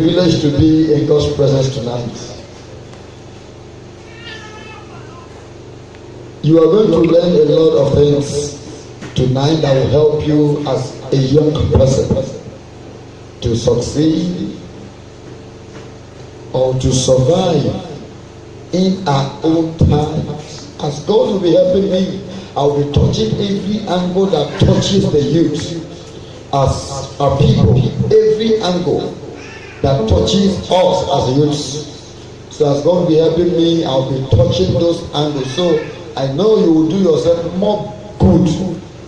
privilege to be in God's presence tonight. You are going to learn a lot of things tonight that will help you as a young person to succeed or to survive in our own times. As God will be helping me, I will be touching every angle that touches the youth as our people, every angle that touches us as youths. So as God will be helping me, I'll be touching those angles. So I know you will do yourself more good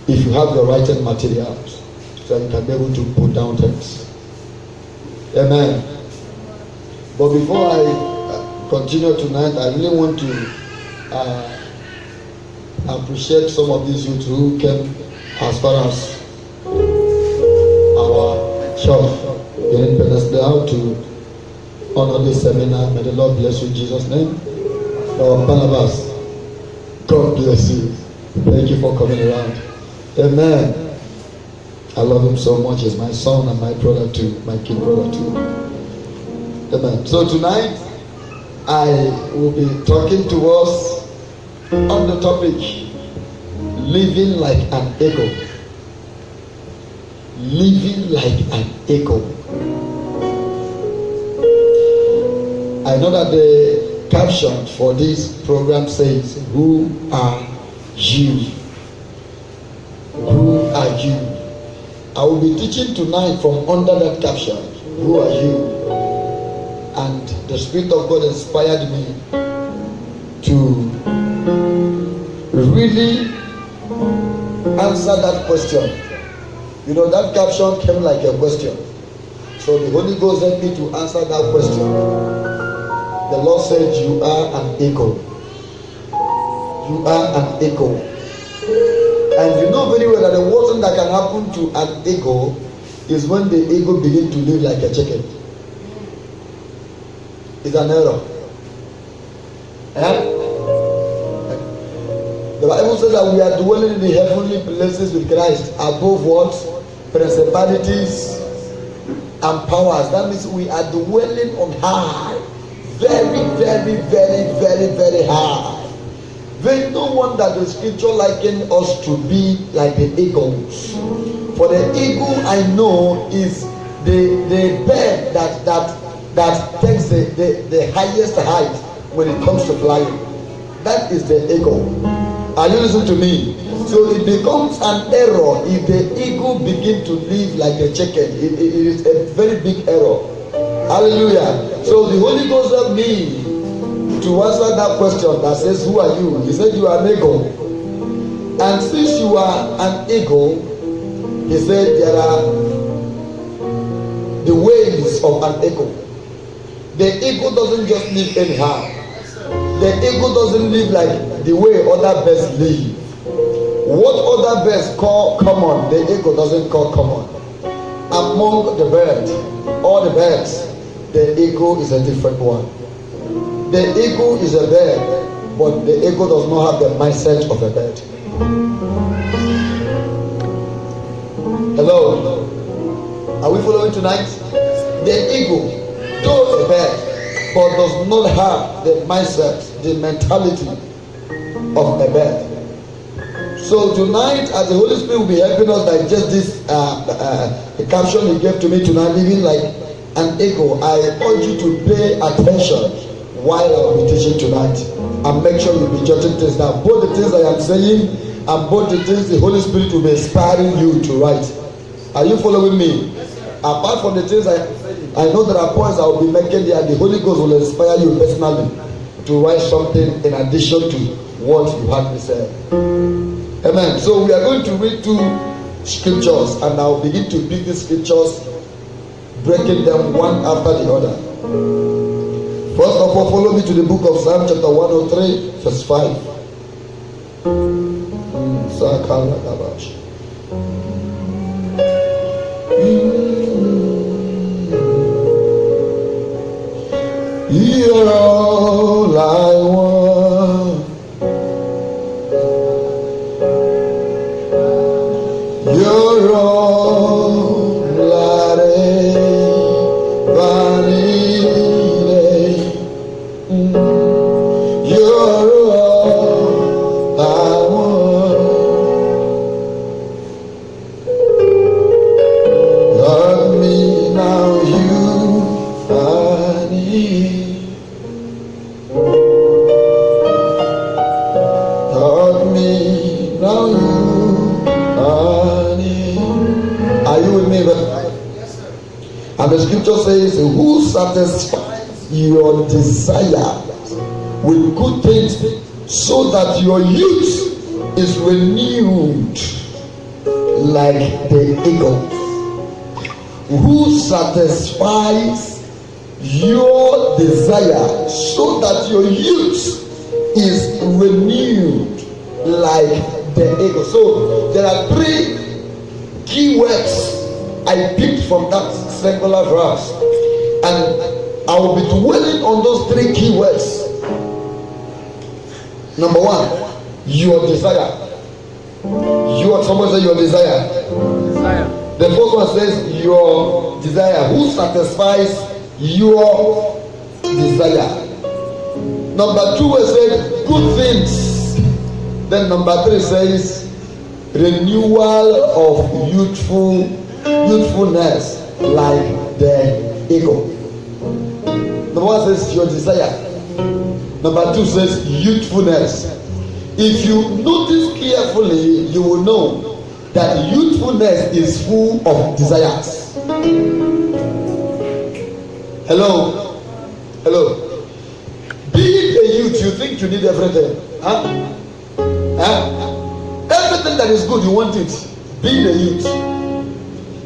if you have the writing materials, so you can be able to put down things. Amen. But before I continue tonight, I really want to appreciate some of these youth who came as far as our church in Independence Day out to honor this seminar. May the Lord bless you in Jesus' name. Our Barnabas, God bless you. Thank you for coming around. Amen. I love him so much. He's my son and my brother too, my kid brother too. Amen. So tonight I will be talking to us on the topic living like an eagle. Living like an eagle. I know that the caption for this program says, "Who are you? Who are you?" I will be teaching tonight from under that caption, "Who are you?" And the Spirit of God inspired me to really answer that question. You know, that caption came like a question. So the Holy Ghost helped me to answer that question. The Lord said, "You are an eagle. You are an eagle." And you know very well that the worst thing that can happen to an eagle is when the eagle begins to live like a chicken. It's an error. The Bible says that we are dwelling in the heavenly places with Christ above what? Principalities and powers. That means we are dwelling on high. Very, very, very, very, very high. There is no wonder the scripture likened us to be like the eagles. For the eagle, I know, is the bird that takes the highest height when it comes to flying. That is the eagle. Are you listening to me? So it becomes an error if the eagle begins to live like a chicken. It is a very big error. Hallelujah. So the Holy Ghost helped me to answer that question that says, "Who are you?" He said, "You are an eagle." And since you are an eagle, he said there are the ways of an eagle. The eagle doesn't just live anyhow. The eagle doesn't live like the way other birds live. What other birds call common, the eagle doesn't call common. Among the birds, all the birds, the eagle is a different one. The eagle is a bird, but the eagle does not have the mindset of a bird. Hello? Are we following tonight? The eagle, though a bird, but does not have the mindset, the mentality of a bird. So tonight, as the Holy Spirit will be helping us digest this the caption he gave to me tonight, living like an eagle, I urge you to pay attention while I will be teaching tonight, and make sure you be jotting things down. Both the things I am saying and both the things the Holy Spirit will be inspiring you to write. Are you following me? Apart from the things I know there are points I will be making there, the Holy Ghost will inspire you personally to write something in addition to what you had me say. Amen. So we are going to read 2 scriptures, and I will begin to pick the scriptures, breaking them one after the other. First of all, follow me to the book of Psalm chapter 103, verse 5. You're all I want. You're all I ever need. And the scripture says, who satisfies your desire with good things, so that your youth is renewed like the eagle. Who satisfies your desire, so that your youth is renewed like the eagle. So there are three key words I picked from that singular verse, and I will be dwelling on those three key words. Number one, your desire. Someone say your desire. The first one says your desire. Who satisfies your desire? Number two says good things. Then number three says renewal of youthfulness like the eagle. Number one says your desire. Number two says youthfulness. If you notice carefully, you will know that youthfulness is full of desires. Hello? Hello? Being a youth, you think you need everything. Everything that is good, you want it. Being a youth.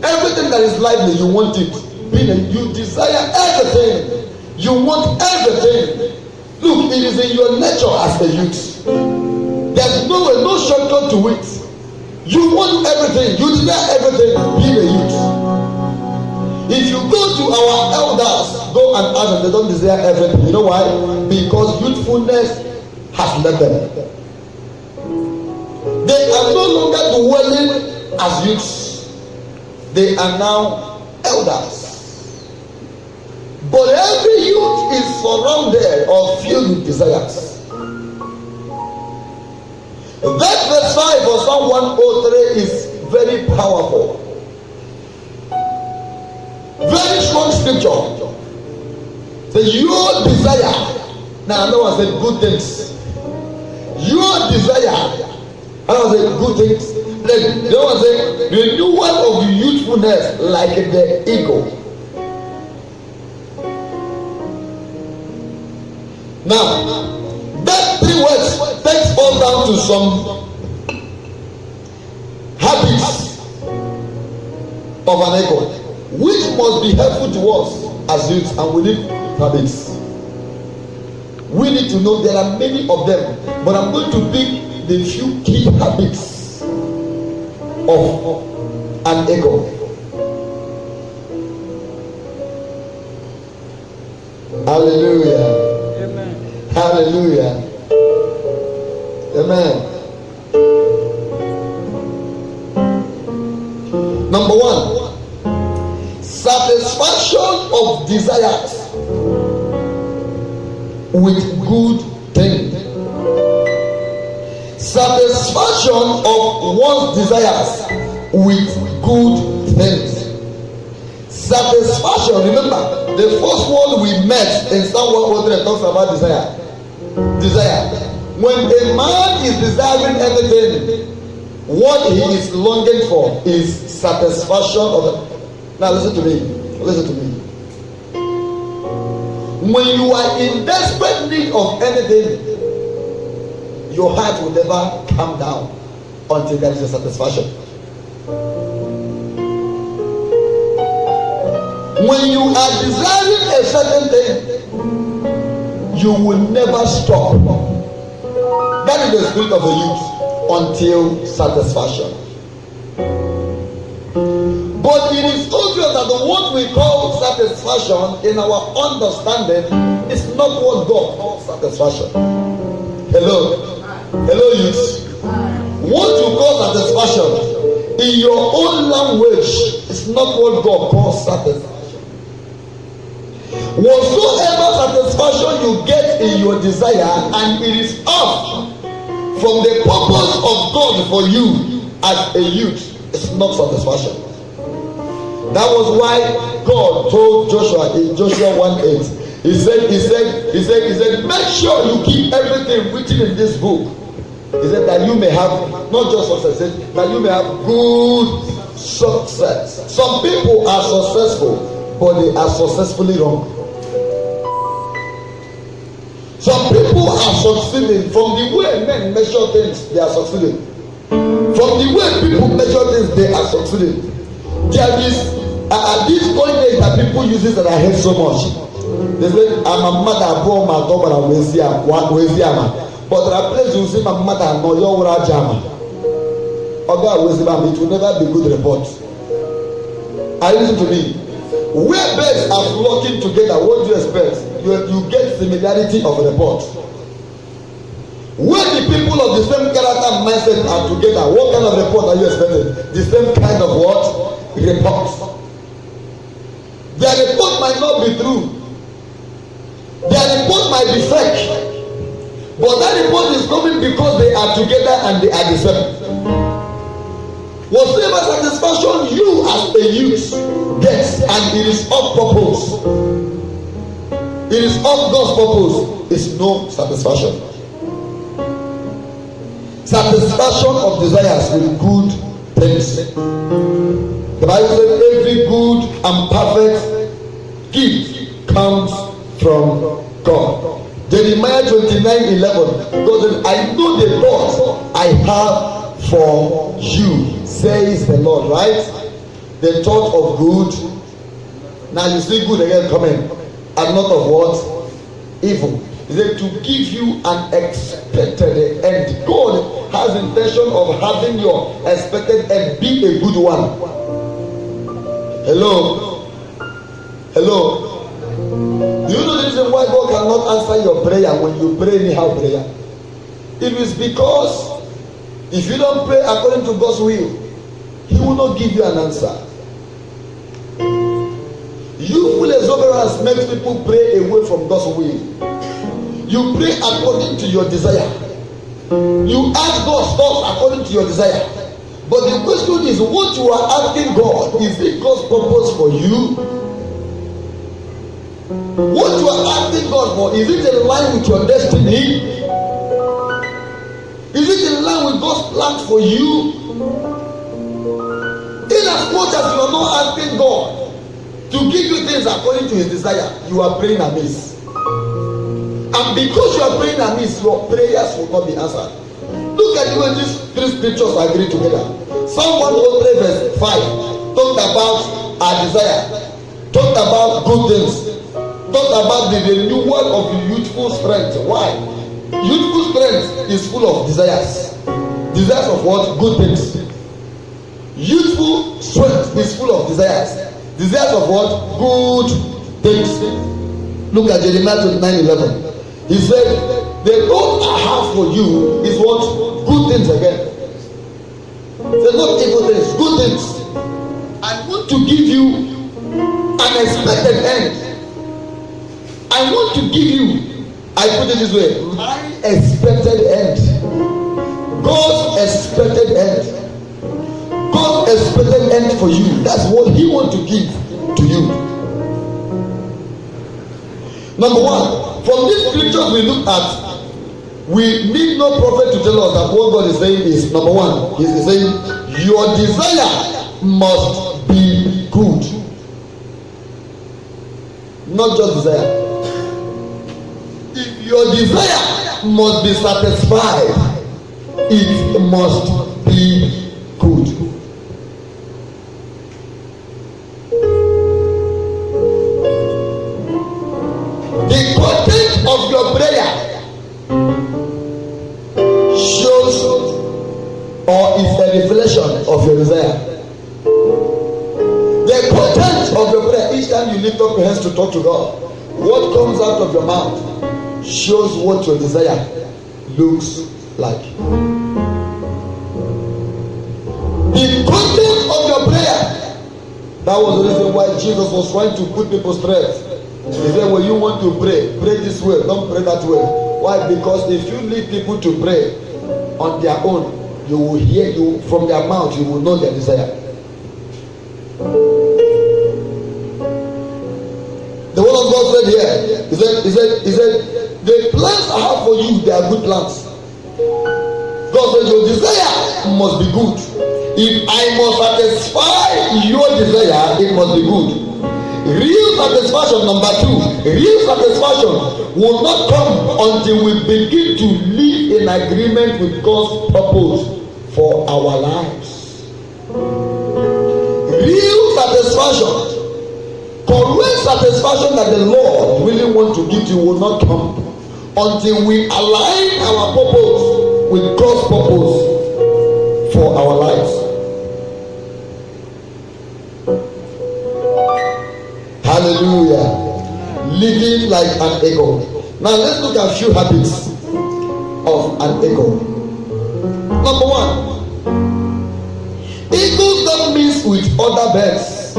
Everything that is lively, you want it. You desire everything. You want everything. Look, it is in your nature as a youth. There's no shortcut to it. You want everything. You desire everything. Being a youth. If you go to our elders, go and ask them, they don't desire everything. You know why? Because youthfulness has left them. They are no longer dwelling as youths. They are now elders. But every youth is surrounded or filled with desires. That verse 5 of Psalm 103 is very powerful. Very strong scripture. So your desire. Now another one said good things. Your desire. Another one said good things. Then the other one said renewal of youthfulness like the eagle. Now, that three words takes us down to some habits of an eagle, which must be helpful to us as youths, and we need habits. We need to know there are many of them, but I'm going to pick the few key habits of an eagle. Hallelujah. Hallelujah. Amen. Number one, satisfaction of desires with good things. Satisfaction of one's desires with good things. Satisfaction, remember, the first one we met in Psalm 103 talks about desire. Desire. When a man is desiring anything, what he is longing for is satisfaction of it. Now listen to me. Listen to me. When you are in desperate need of anything, your heart will never calm down until there is a satisfaction. When you are desiring a certain thing, you will never stop. That is the spirit of the youth until satisfaction. But it is obvious that the what we call satisfaction in our understanding is not what God calls satisfaction. Hello? Hello, youth. What you call satisfaction in your own language is not what God calls satisfaction. Whatsoever satisfaction you get in your desire, and it is off from the purpose of God for you as a youth, it's not satisfaction. That was why God told Joshua in Joshua 1:8. He said, make sure you keep everything written in this book. He said that you may have not just success, that you may have good success. Some people are successful, but they are successfully wrong. Some people are succeeding from the way men measure things, they are succeeding. From the way people measure things, they are succeeding. There is this coinage that people use that I hate so much. They say, I'm a mother, bro, my daughter, but there are places you see my mother, no, you're a jama. It will never be good report. Are you listening to me? Where birds are flocking together, what do you expect? You get similarity of report. When the people of the same character and mindset are together, what kind of report are you expecting? The same kind of what? Report. Their report might not be true. Their report might be fake. But that report is coming because they are together and they are the same. Whatever satisfaction you as a youth gets, and it is of purpose, it is of God's purpose, is no satisfaction. Satisfaction of desires with good things. The Bible says every good and perfect gift comes from God. Jeremiah 29:11. God said, I know the thoughts I have for you, says the Lord. Right? The thought of good. Now you see good again coming, and not of what? Evil. He said to give you an expected end. God has intention of having your expected end be a good one. Hello? Hello? Do you know the reason why God cannot answer your prayer when you pray anyhow prayer? It is because if you don't pray according to God's will, He will not give you an answer. Youthful exuberance makes people pray away from God's will. You pray according to your desire. You ask God's thoughts according to your desire. But the question is, what you are asking God, is it God's purpose for you? What you are asking God for, is it in line with your destiny? Is it in line with God's plan for you? In as much as you are not asking God to give you things according to His desire, you are praying amiss. And because you are praying amiss, your prayers will not be answered. Look at the way these three scriptures agree together. Psalm 103 verse 5 talked about our desire, talked about good things, talked about the renewal of youthful strength. Why? Youthful strength is full of desires. Desires of what? Good things. Youthful strength is full of desires. Desires of what? Good things. Look at Jeremiah 29:11. He said, the thought I have for you is what? Good things again. They're not evil things, good things. I want to give you an expected end. I want to give you, I put it this way, my expected end. God's expected end. God's expected end for you. That's what He wants to give to you. Number one, from these scriptures we look at, we need no prophet to tell us that what God is saying is, number one, He is saying, your desire must be good. Not just desire. If your desire must be satisfied, it must be good. The content of your prayer shows or is a reflection of your desire. The content of your prayer, each time you lift up your hands to talk to God, what comes out of your mouth shows what your desire looks like. The content of your prayer, that was the reason why Jesus was trying to put people straight. He said, when you want to pray, pray this way, don't pray that way. Why? Because if you lead people to pray on their own, you will hear you from their mouth, you will know their desire. The word of God said here, he said, the plans I have for you, they are good plans. God said, your desire must be good. If I must satisfy your desire, it must be good. Real satisfaction, number two, real satisfaction will not come until we begin to live in agreement with God's purpose for our lives. Real satisfaction, correct satisfaction that the Lord really wants to give you will not come until we align our purpose with God's purpose for our lives. Hallelujah. Living like an eagle. Now let's look at a few habits of an eagle. Number one, eagles don't mix with other birds.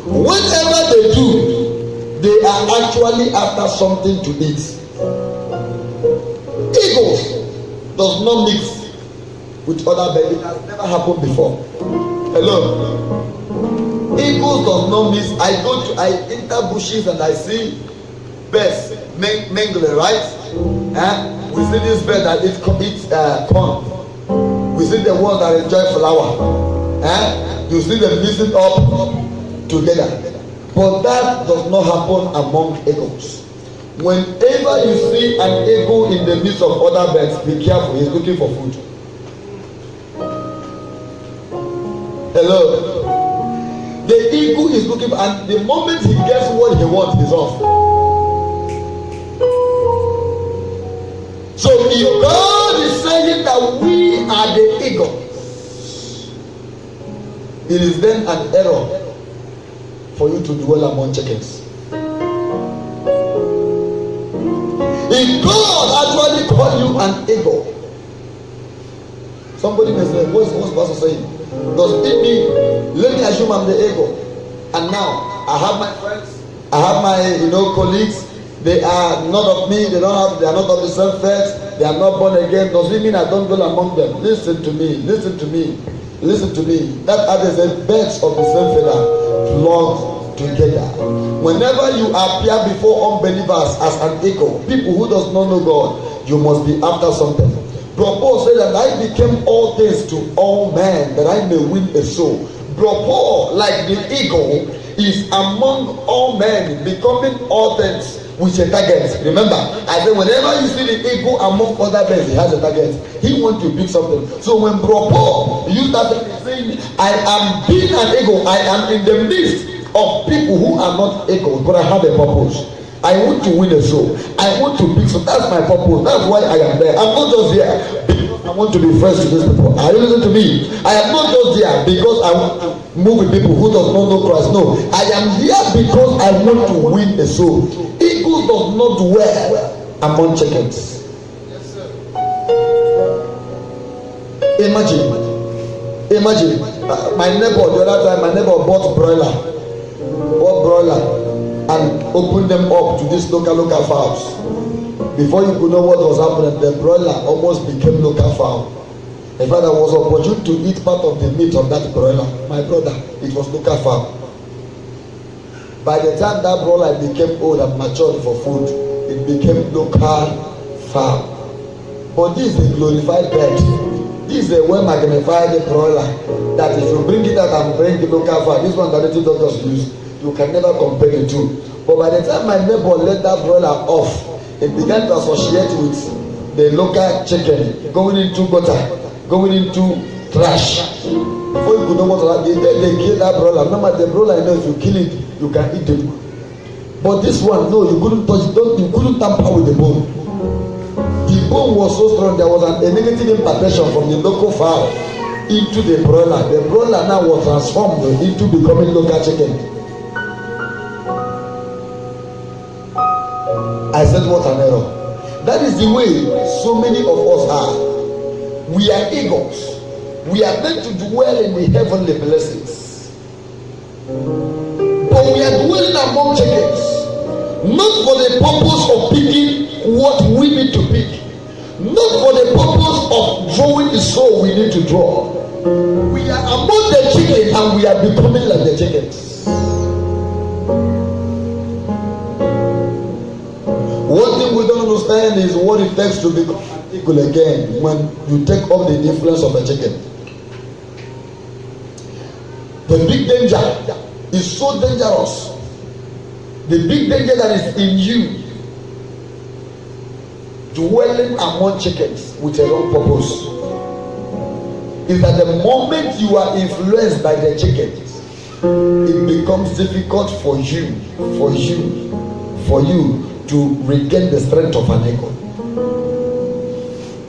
Whatever they do, they are actually after something to eat. Eagles does not mix with other birds. It has never happened before. Hello. Eagles does not mix. I enter bushes and I see birds mingling, right? We see this bird that eats corn. We see the ones that enjoy flower. You see them mixing up together. But that does not happen among eagles. Whenever you see an eagle in the midst of other birds, be careful, he's looking for food. Hello. The eagle is looking for, and the moment he gets what he wants, he's off. So if God is saying that we are the eagle, it is then an error for you to dwell among chickens. If God actually called you an eagle, somebody may say, what's the pastor saying? Does it mean, let me assume I'm the eagle, and now I have my friends, I have my colleagues, they are not of me, they are not of the same faith, they are not born again. Does it mean I don't dwell among them? Listen to me. That others are birds of the same feather flock together. Whenever you appear before unbelievers as an eagle, people who does not know God, you must be after something. Bro Paul said that I became all things to all men that I may win a soul. Bro Paul, like the eagle, is among all men, becoming all things with a target. Remember, I said whenever you see the eagle among other birds, he has a target. He wants to pick something. So when Bro Paul used that saying, I am being an eagle, I am in the midst of people who are not eagles, but I have a purpose. I want to win a soul. I want to pick. So that's my purpose. That's why I am there. I'm not just there because I want to be friends with these people. Are you listening to me? I am not just there because I want to move with people who does not know Christ. No, I am here because I want to win a soul. Eagles does not dwell among chickens. Yes, sir. Imagine. My neighbor the other time, my neighbor bought broiler. And open them up to these local fowls. Before you could know what was happening, the broiler almost became local fowl. In fact, I was opportune to eat part of the meat of that broiler. My brother, it was local fowl. By the time that broiler became old and matured for food, it became local fowl. But this is a glorified bird. This is a well magnified broiler that if you bring it out and bring the local fowl, this one that the doctors use, you can never compare the two. But by the time my neighbor let that broiler off, it began to associate with the local chicken, going into gutter, going into trash. Before you could know what they kill that broiler. Remember the broiler, if you kill it, you can eat it. But this one, no, you couldn't touch it, you couldn't tamper with the bone. The bone was so strong, there was a negative impartation from the local fowl into the broiler. The broiler now was transformed into becoming local chicken. I said, what an error. That is the way so many of us are. We are eagles. We are meant to dwell in the heavenly blessings. But we are dwelling among chickens. Not for the purpose of picking what we need to pick. Not for the purpose of drawing the soul we need to draw. We are among the chickens and we are becoming like the chickens. One thing we don't understand is what it takes to become an eagle again when you take up the influence of a chicken. The big danger is so dangerous The big danger that is in you, dwelling among chickens with a wrong purpose, is that the moment you are influenced by the chickens, it becomes difficult for you to regain the strength of an eagle.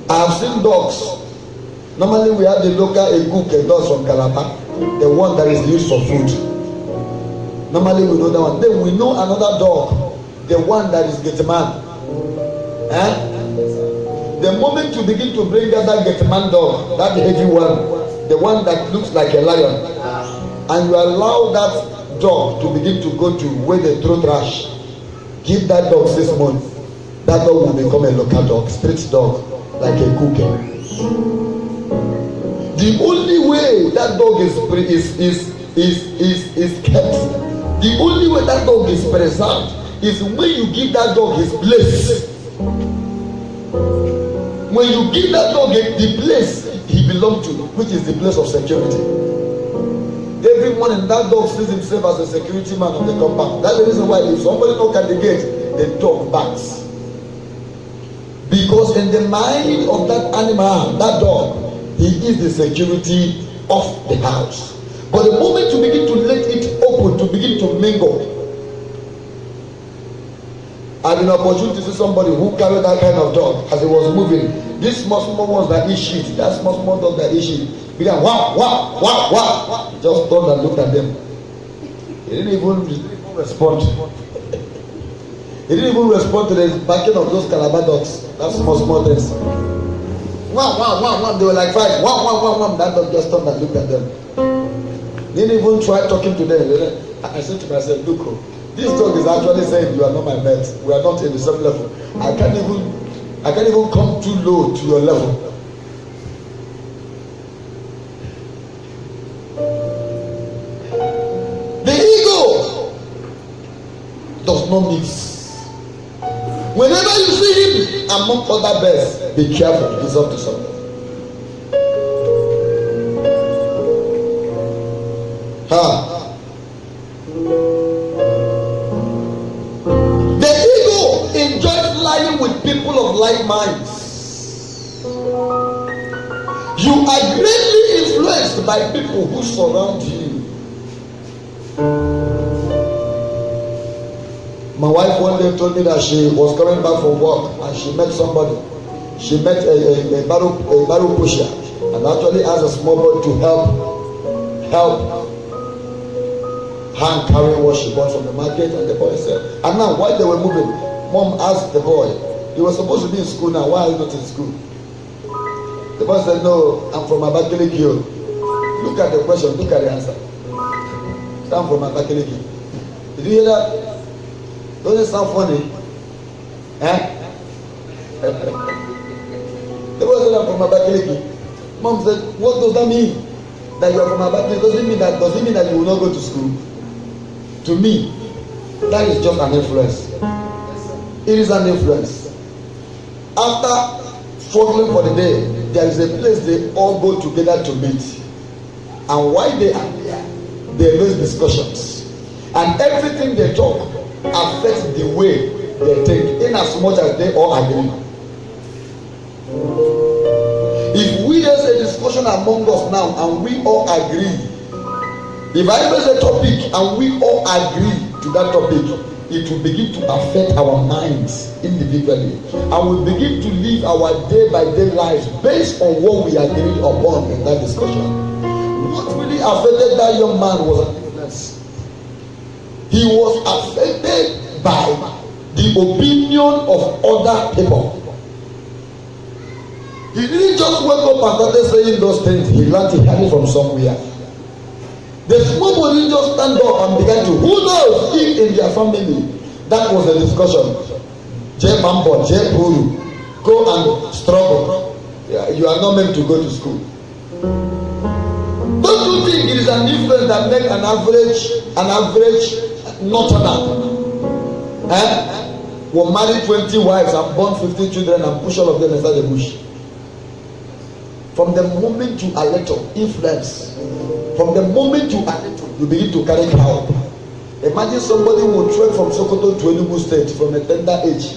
I have seen dogs. Normally we have the local ekuke dogs from Calabar, the one that is used for food. Normally we know that one. Then we know another dog, the one that is Getman. The moment you begin to bring out that Getman dog, that heavy one, the one that looks like a lion, and you allow that dog to begin to go to where they throw trash, give that dog 6 months, that dog will become a local dog, street dog, like a cookie. The only way that dog is kept, the only way that dog is preserved is when you give that dog his place. When you give that dog the place he belongs to, which is the place of security. Every morning that dog sees himself as a security man of the compound. That's the reason why if somebody knock at the gate, the dog barks. Because in the mind of that animal, that dog, he is the security of the house. But the moment you begin to let it open, to begin to mingle, I had an opportunity to see somebody who carried that kind of dog as he was moving. These small ones that eat shit, that small dog that eat shit, began wow, wow, wow, wow. He just turned and looked at them. He didn't even respond. He didn't even respond to the barking of those Calabar dogs. That small things. Wow, wow, wow, wow. They were like 5. Wow, wow, wow, wow. That dog just turned and looked at them. Didn't even try talking to them. I said to myself, look, this dog is actually saying you are not my mate. We are not in the same level. I can't even come too low to your level. The ego does not mix. Whenever you see him among other birds, be careful. He's up to something. The ego enjoys lying with people of like minds. You are greatly influenced by people who surround you. My wife one day told me that she was coming back from work and she met somebody. She met a barrel pusher and actually asked a small boy to help hand carry what she bought from the market. And the boy said, and now while they were moving, mom asked the boy, you were supposed to be in school now, why are you not in school? The boy said, no, I'm from Abakaliki. Look at the question, look at the answer. I'm from Abakaliki. Did you hear that? Doesn't it sound funny? The boy said, I'm from Abakaliki. Mom said, what does that mean? That you are from Abakaliki? Does it mean that you will not go to school? To me, that is just an influence. It is an influence. After struggling for the day, there is a place they all go together to meet. And while they are there, they raise discussions. And everything they talk affects the way they think, in as much as they all agree. If we raise a discussion among us now and we all agree, if I raise a topic and we all agree to that topic, it will begin to affect our minds individually, and we begin to live our day by day lives based on what we agreed upon in that discussion. What really affected that young man was an influence. He was affected by the opinion of other people. He didn't just wake up and started saying those things. He learned it from somewhere. The small boy didn't just stand up and began to, who knows if in their family that was a discussion. J Mambo, J Puru, go and struggle. Yeah, you are not meant to go to school. Don't you think it is an influence that makes an average northerner will marry 20 wives and born 50 children and push all of them inside the bush? From the moment you are little, influence. From the moment you are little, you begin to carry power. Imagine somebody will trek from Sokoto to Enugu State from a tender age.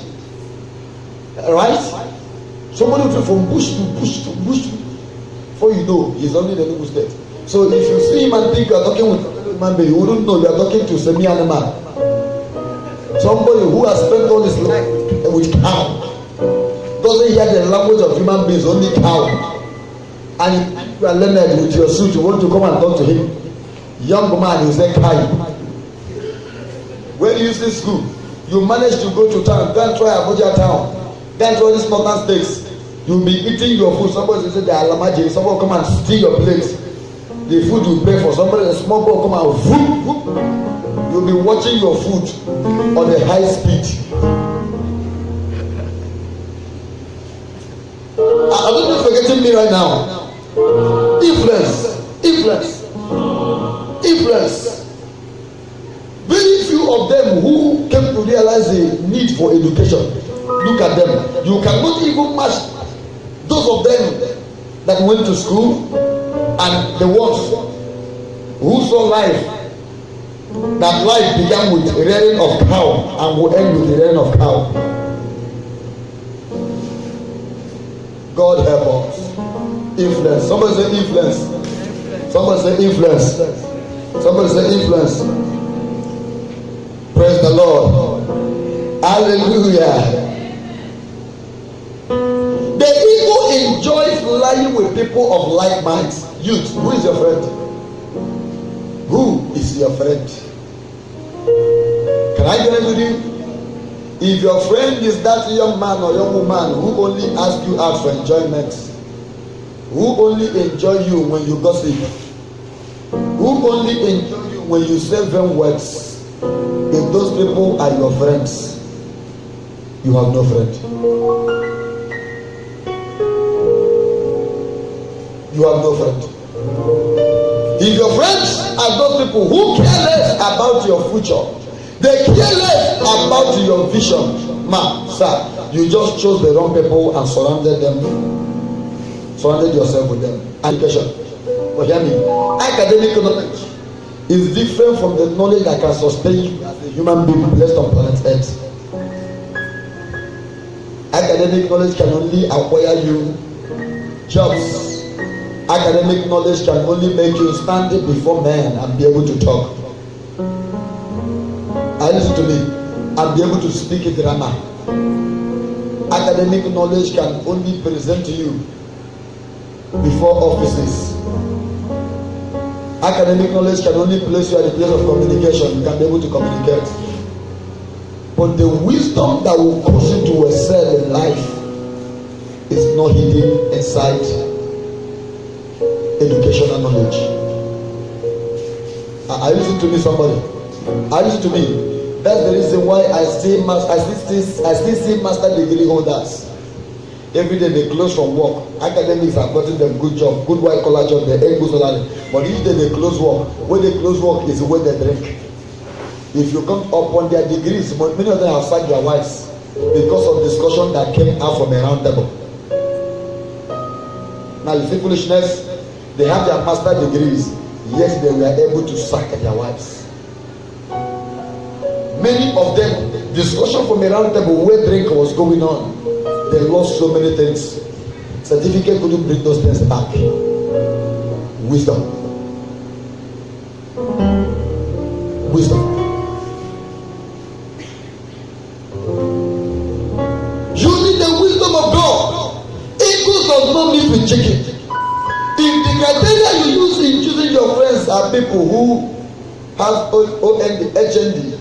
Right? Somebody will trek from bush to bush to bush. Before you know, he's only in Enugu State. So if you see him and think you are talking with a human being, you wouldn't know you are talking to semi-animal. Somebody who has spent all his life with cow. Doesn't hear the language of human beings, only cow. And if you are learned with your suit, you want to come and talk to him. Young man, you say Kai. When you see school, you manage to go to town, go and try Abuja town, go and try these northern states. You'll be eating your food. Somebody will say they are lamaji. Somebody will come and steal your plate. The food you pay for. Somebody, a small boy will come and whoop, whoop. You'll be watching your food on a high speed. I don't know if you're getting me right now. Influence. Very few of them who came to realize the need for education. Look at them. You cannot even match those of them that went to school and the ones who saw life. That life began with the rearing of cow and will end with the rearing of cow. God help us. Influence. Somebody say influence. Somebody say influence. Somebody say influence. Praise the Lord. Hallelujah. The ego enjoys lying with people of like minds. Youth, who is your friend? Who is your friend? Can I get with you? If your friend is that young man or young woman who only asks you out for enjoyment, who only enjoy you when you gossip, who only enjoy you when you say vain words, if those people are your friends, you have no friend. You have no friend. If your friends are those people who care less about your future, they care less about your vision, man, sir, you just chose the wrong people and surrounded yourself with them. Education. But hear me, academic knowledge is different from the knowledge that can sustain you as a human being blessed on planet Earth. Academic knowledge can only acquire you jobs. Academic knowledge can only make you stand before men and be able to talk. Listen to me, and be able to speak a grammar. Academic knowledge can only present to you before offices. Academic knowledge can only place you at the place of communication. You can be able to communicate. But the wisdom that will cause you to excel in life is not hidden inside educational knowledge. Are you listening to me, somebody? Are you listening to me? That's the reason why I still see master degree holders. Every day they close from work. Academics are getting them good job, good white collar job, they earn good salary. But each day they close work. When they close work is when they drink. If you come upon their degrees, many of them have sacked their wives because of discussion that came out from a round table. Now you see foolishness. They have their master degrees, yet they were able to sack their wives. Many of them, discussion from a round table where drink was going on, they lost so many things. Certificate couldn't bring those things back. Wisdom. You need the wisdom of God. Eagles does not meet with chicken. If the criteria you use in choosing your friends are people who have OND, HND,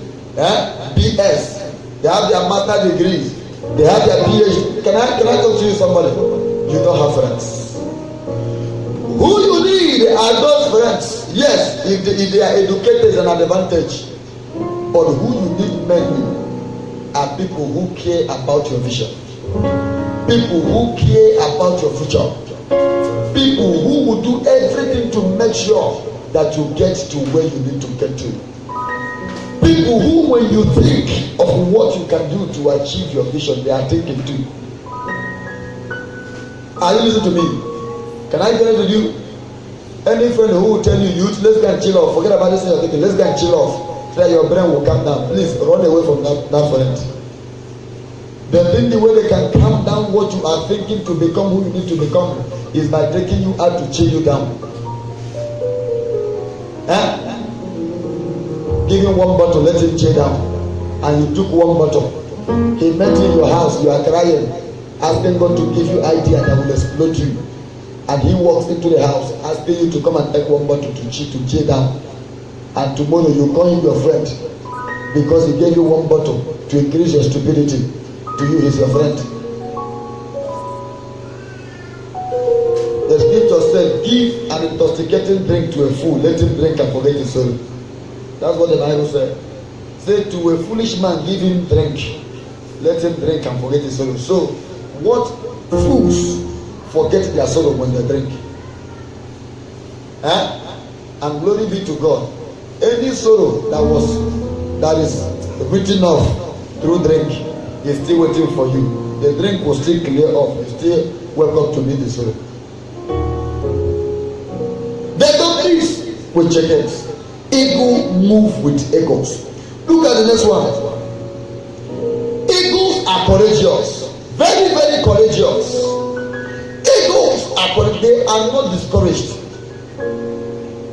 BS, they have their master degrees, they have their PhD. Can I talk to you, somebody? You don't have friends. Who you need are those friends. Yes, if they are educated is an advantage. But who you need mainly are people who care about your vision, people who care about your future, people who will do everything to make sure that you get to where you need to get to. People who, when you think of what you can do to achieve your vision, they are thinking too. Are you listening to me? Can I get it with you? Any friend who will tell you, youth, let's go and chill off. Forget about this thing you're thinking. Let's go and chill off. so that your brain will calm down. Please run away from that friend. The way they can calm down what you are thinking to become who you need to become is by taking you out to chill you down. Give him one bottle, let him chill down. And you took one bottle. He met you in your house, you are crying, asking God to give you idea that will explode you. And he walks into the house, asking you to come and take one bottle to chill down. And tomorrow you call him your friend because he gave you one bottle to increase your stupidity. To you, he's your friend. The scripture said, give an intoxicating drink to a fool, let him drink and forget his sorrow. That's what the Bible said. Say to a foolish man, give him drink, let him drink and forget his sorrow. So, what fools forget their sorrow when they drink? And glory be to God. Any sorrow that is written off through drink is still waiting for you. The drink will still clear off. You still welcome to meet the sorrow. The donkeys will check it. Eagle move with eagles. Look at the next one. Eagles are courageous. Very, very courageous. Eagles are courageous. They are not discouraged.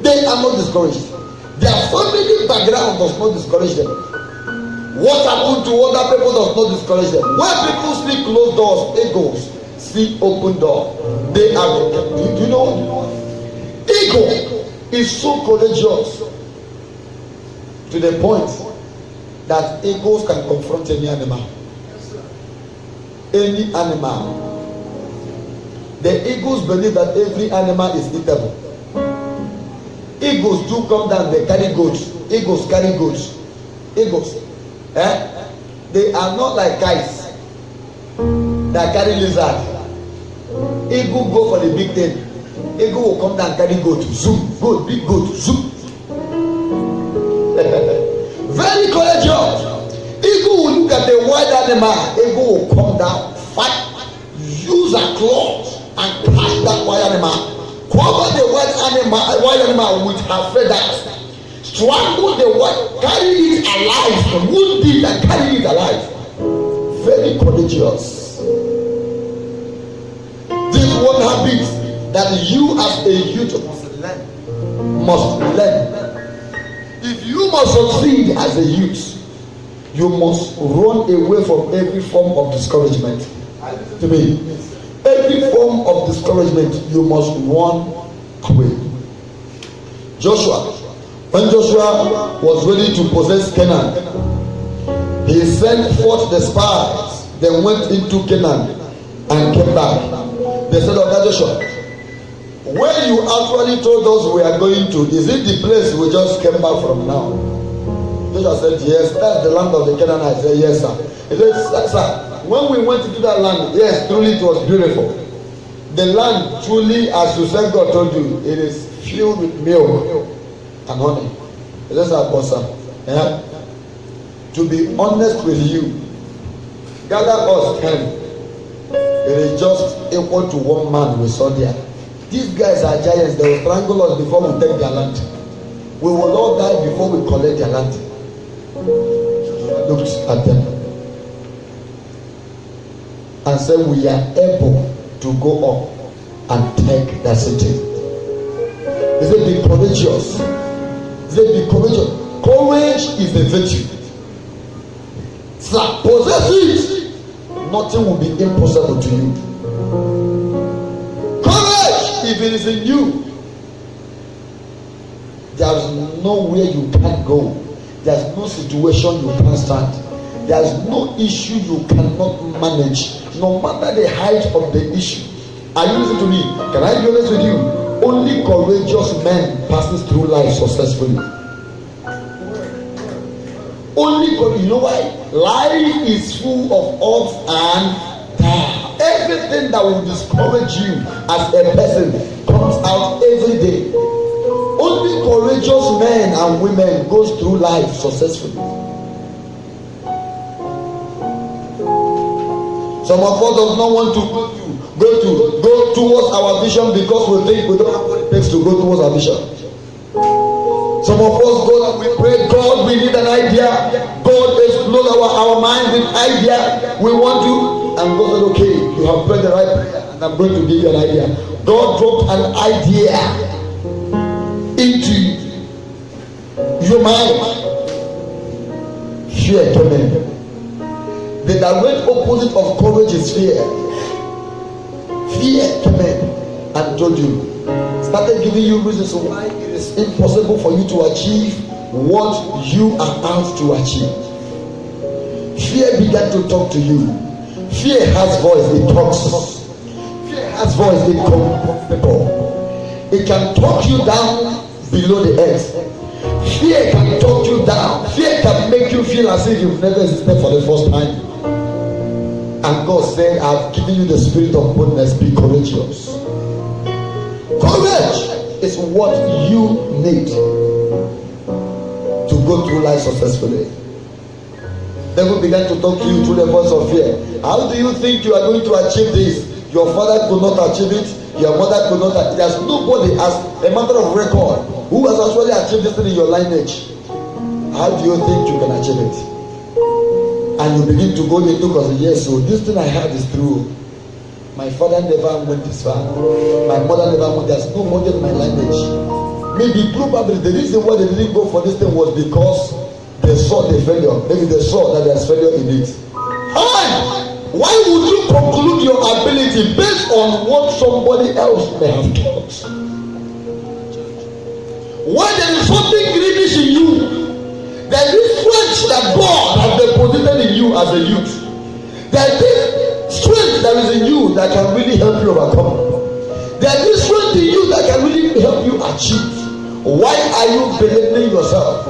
They are not discouraged. Their family background does not discourage them. What happened to other people does not discourage them. When people see closed doors, eagles see open door. They are. Do you know? Eagle is so courageous to the point that eagles can confront any animal. Any animal. The eagles believe that every animal is eatable. Eagles do come down, they carry goats. Eagles carry goats. Eagles. They are not like guys that carry lizard. Eagle go for the big thing. Eagle will come down and carry goat. Zoom. Goat, big goat. Zoom. Very courageous. Eagle will look at the wild animal. Eagle will come down, fight, use her claws and catch that wild animal. Cover the wild animal with her feathers. Strangle the wild, carry it alive, wound it and carry it alive. Very courageous. This one habit that you as a youth must learn. If you must succeed as a youth, you must run away from every form of discouragement. To me, every form of discouragement you must run away. Joshua, when Joshua was ready to possess Canaan, he sent forth the spies. They went into Canaan and came back. They said, "Okay, Joshua, where you actually told us we are going to, is it the place we just came back from now?" Joshua said, "Yes, that's the land of the Canaanites." I said, "Yes, sir." He said, "Sir, when we went into that land, yes, truly it was beautiful. The land, truly, as you said, God told you, it is filled with milk and honey." He said, "Sir, to be honest with you, gather us 10. It is just equal to one man we saw there. These guys are giants. They will strangle us before we take their land. We will all die before we collect their land." Looked at them and said, "We are able to go up and take that city." He said, "Be courageous." He said, "Be courageous." Courage is a virtue. So possess it. Nothing will be impossible to you. Courage, if it is in you, there is nowhere you can't go. There is no situation you can't stand. There is no issue you cannot manage, no matter the height of the issue. Are you listening to me? Can I be honest with you? Only courageous men passes through life successfully. Only courageous. You know why? Life is full of ups and downs. Everything that will discourage you as a person comes out every day. Only courageous men and women goes through life successfully. Some of us does not want to go towards our vision because we think we don't have what it takes to go towards our vision. Some of us go and we pray, God, we need an idea. God explode our mind with idea. We want to, and God said, okay, you have prayed the right prayer, and I'm going to give you an idea. God dropped an idea into your mind. Fear came in. The direct opposite of courage is fear. Fear came in and told you, started giving you reasons why it is impossible for you to achieve what you are out to achieve. Fear began to talk to you. Fear has voice, it talks. Fear has voice, it comforts people. It can talk you down below the earth. Fear can talk you down. Fear can make you feel as if you've never existed for the first time. And God said, I've given you the spirit of boldness. Be courageous. Courage is what you need to go through life successfully. Devil began to talk to you through the voice of fear. How do you think you are going to achieve this? Your father could not achieve it. Your mother could not achieve it. There's nobody as a matter of record who has actually achieved this thing in your lineage. How do you think you can achieve it? And you begin to go into because yes, so this thing I had is true. My father never went this far. My mother never went. There's no model in my lineage. Maybe probably the reason why they didn't go for this thing was because they saw the failure. Maybe they saw that there's failure in it. Why would you conclude your ability based on what somebody else may have taught? When there is something greenish in you, there is strength that God has deposited in you as a youth. There is strength that is in you that can really help you overcome. There is strength in you that can really help you achieve. Why are you belittling yourself?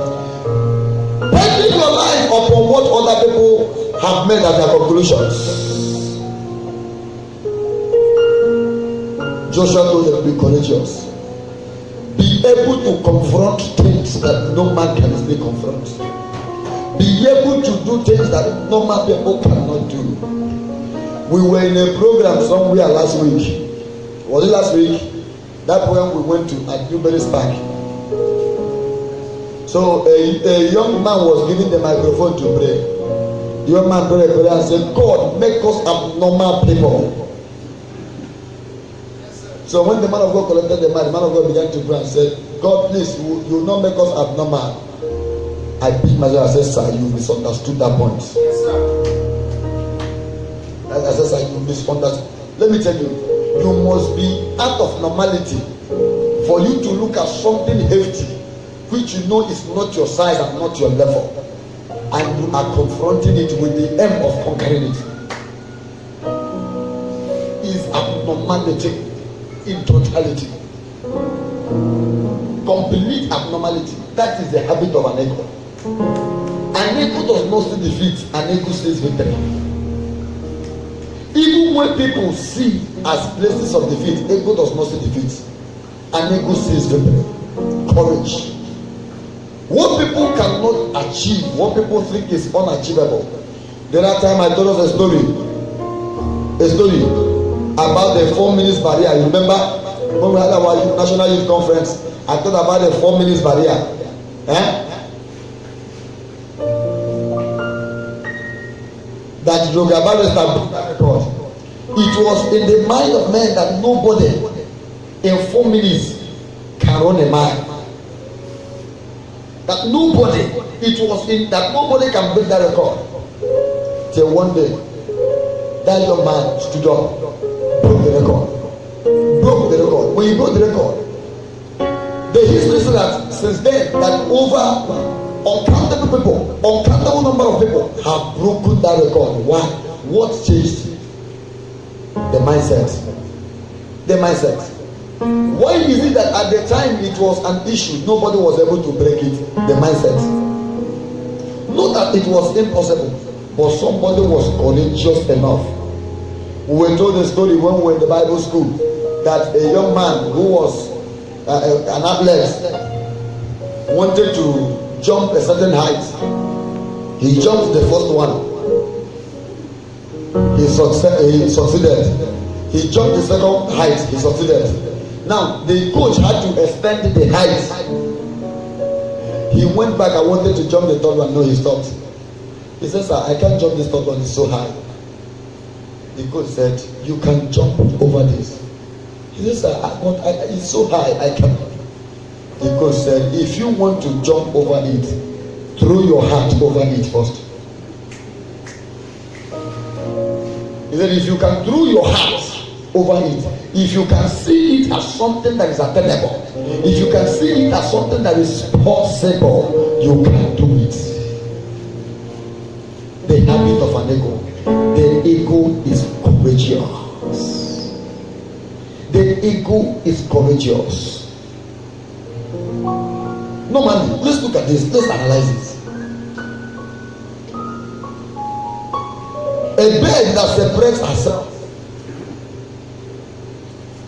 Bending your life upon what other people have made as their conclusions. Joshua told them, be courageous. Be able to confront things that no man can easily confront. Be able to do things that normal people cannot do. We were in a program somewhere last week. Was it last week? That program we went to at Newberry's Park. So a young man was given the microphone to pray. The young man prayed a prayer and said, God, make us abnormal people. So when the man of God collected the man of God began to pray and said, God, please, you will not make us abnormal. I beat myself and said, sir, you misunderstood that point. Yes, sir. I said, sir, you misunderstood. Let me tell you, you must be out of normality for you to look at something hefty, which you know is not your size and not your level, and you are confronting it with the aim of conquering it. Is abnormality in totality. Complete abnormality. That is the habit of an ego. An ego does not see defeat, an ego sees victory. Even when people see as places of defeat, ego does not see defeat. An ego sees victory. Courage. What people cannot achieve, what people think is unachievable. The other time I told us a story about the 4 minutes barrier. You remember when we had our national youth conference? I talked about the 4 minutes barrier. That Yoga Barrister broke that record. It was in the mind of men that nobody in 4 minutes can run a mile. That nobody, it was in that nobody can break that record. Till one day, that young man stood up, broke the record. Broke the record. When he broke the record, the history says that since then, that over uncountable number of people have broken that record. Why? What changed? The mindset. The mindset. Why is it that at the time it was an issue, nobody was able to break it? The mindset. Not that it was impossible, but somebody was courageous enough. We were told a story when we were in the Bible school that a young man who was an athlete wanted to jump a certain height. He jumped the first one. He succeeded. He jumped the second height. He succeeded. Now the coach had to extend the height He went back. I wanted to jump the third one. No, he stopped. He said, sir, I can't jump this third one. It's so high. The coach said, you can jump over this. He said, sir, it's so high. I can't. The coach said, if you want to jump over it, throw your heart over it first. He said, if you can throw your heart over it, if you can see it as something that is attainable, if you can see it as something that is possible, you can do it. The habit of an ego. The ego is courageous. The ego is courageous. Normally, let's look at this. Let's analyze this. A bird that separates herself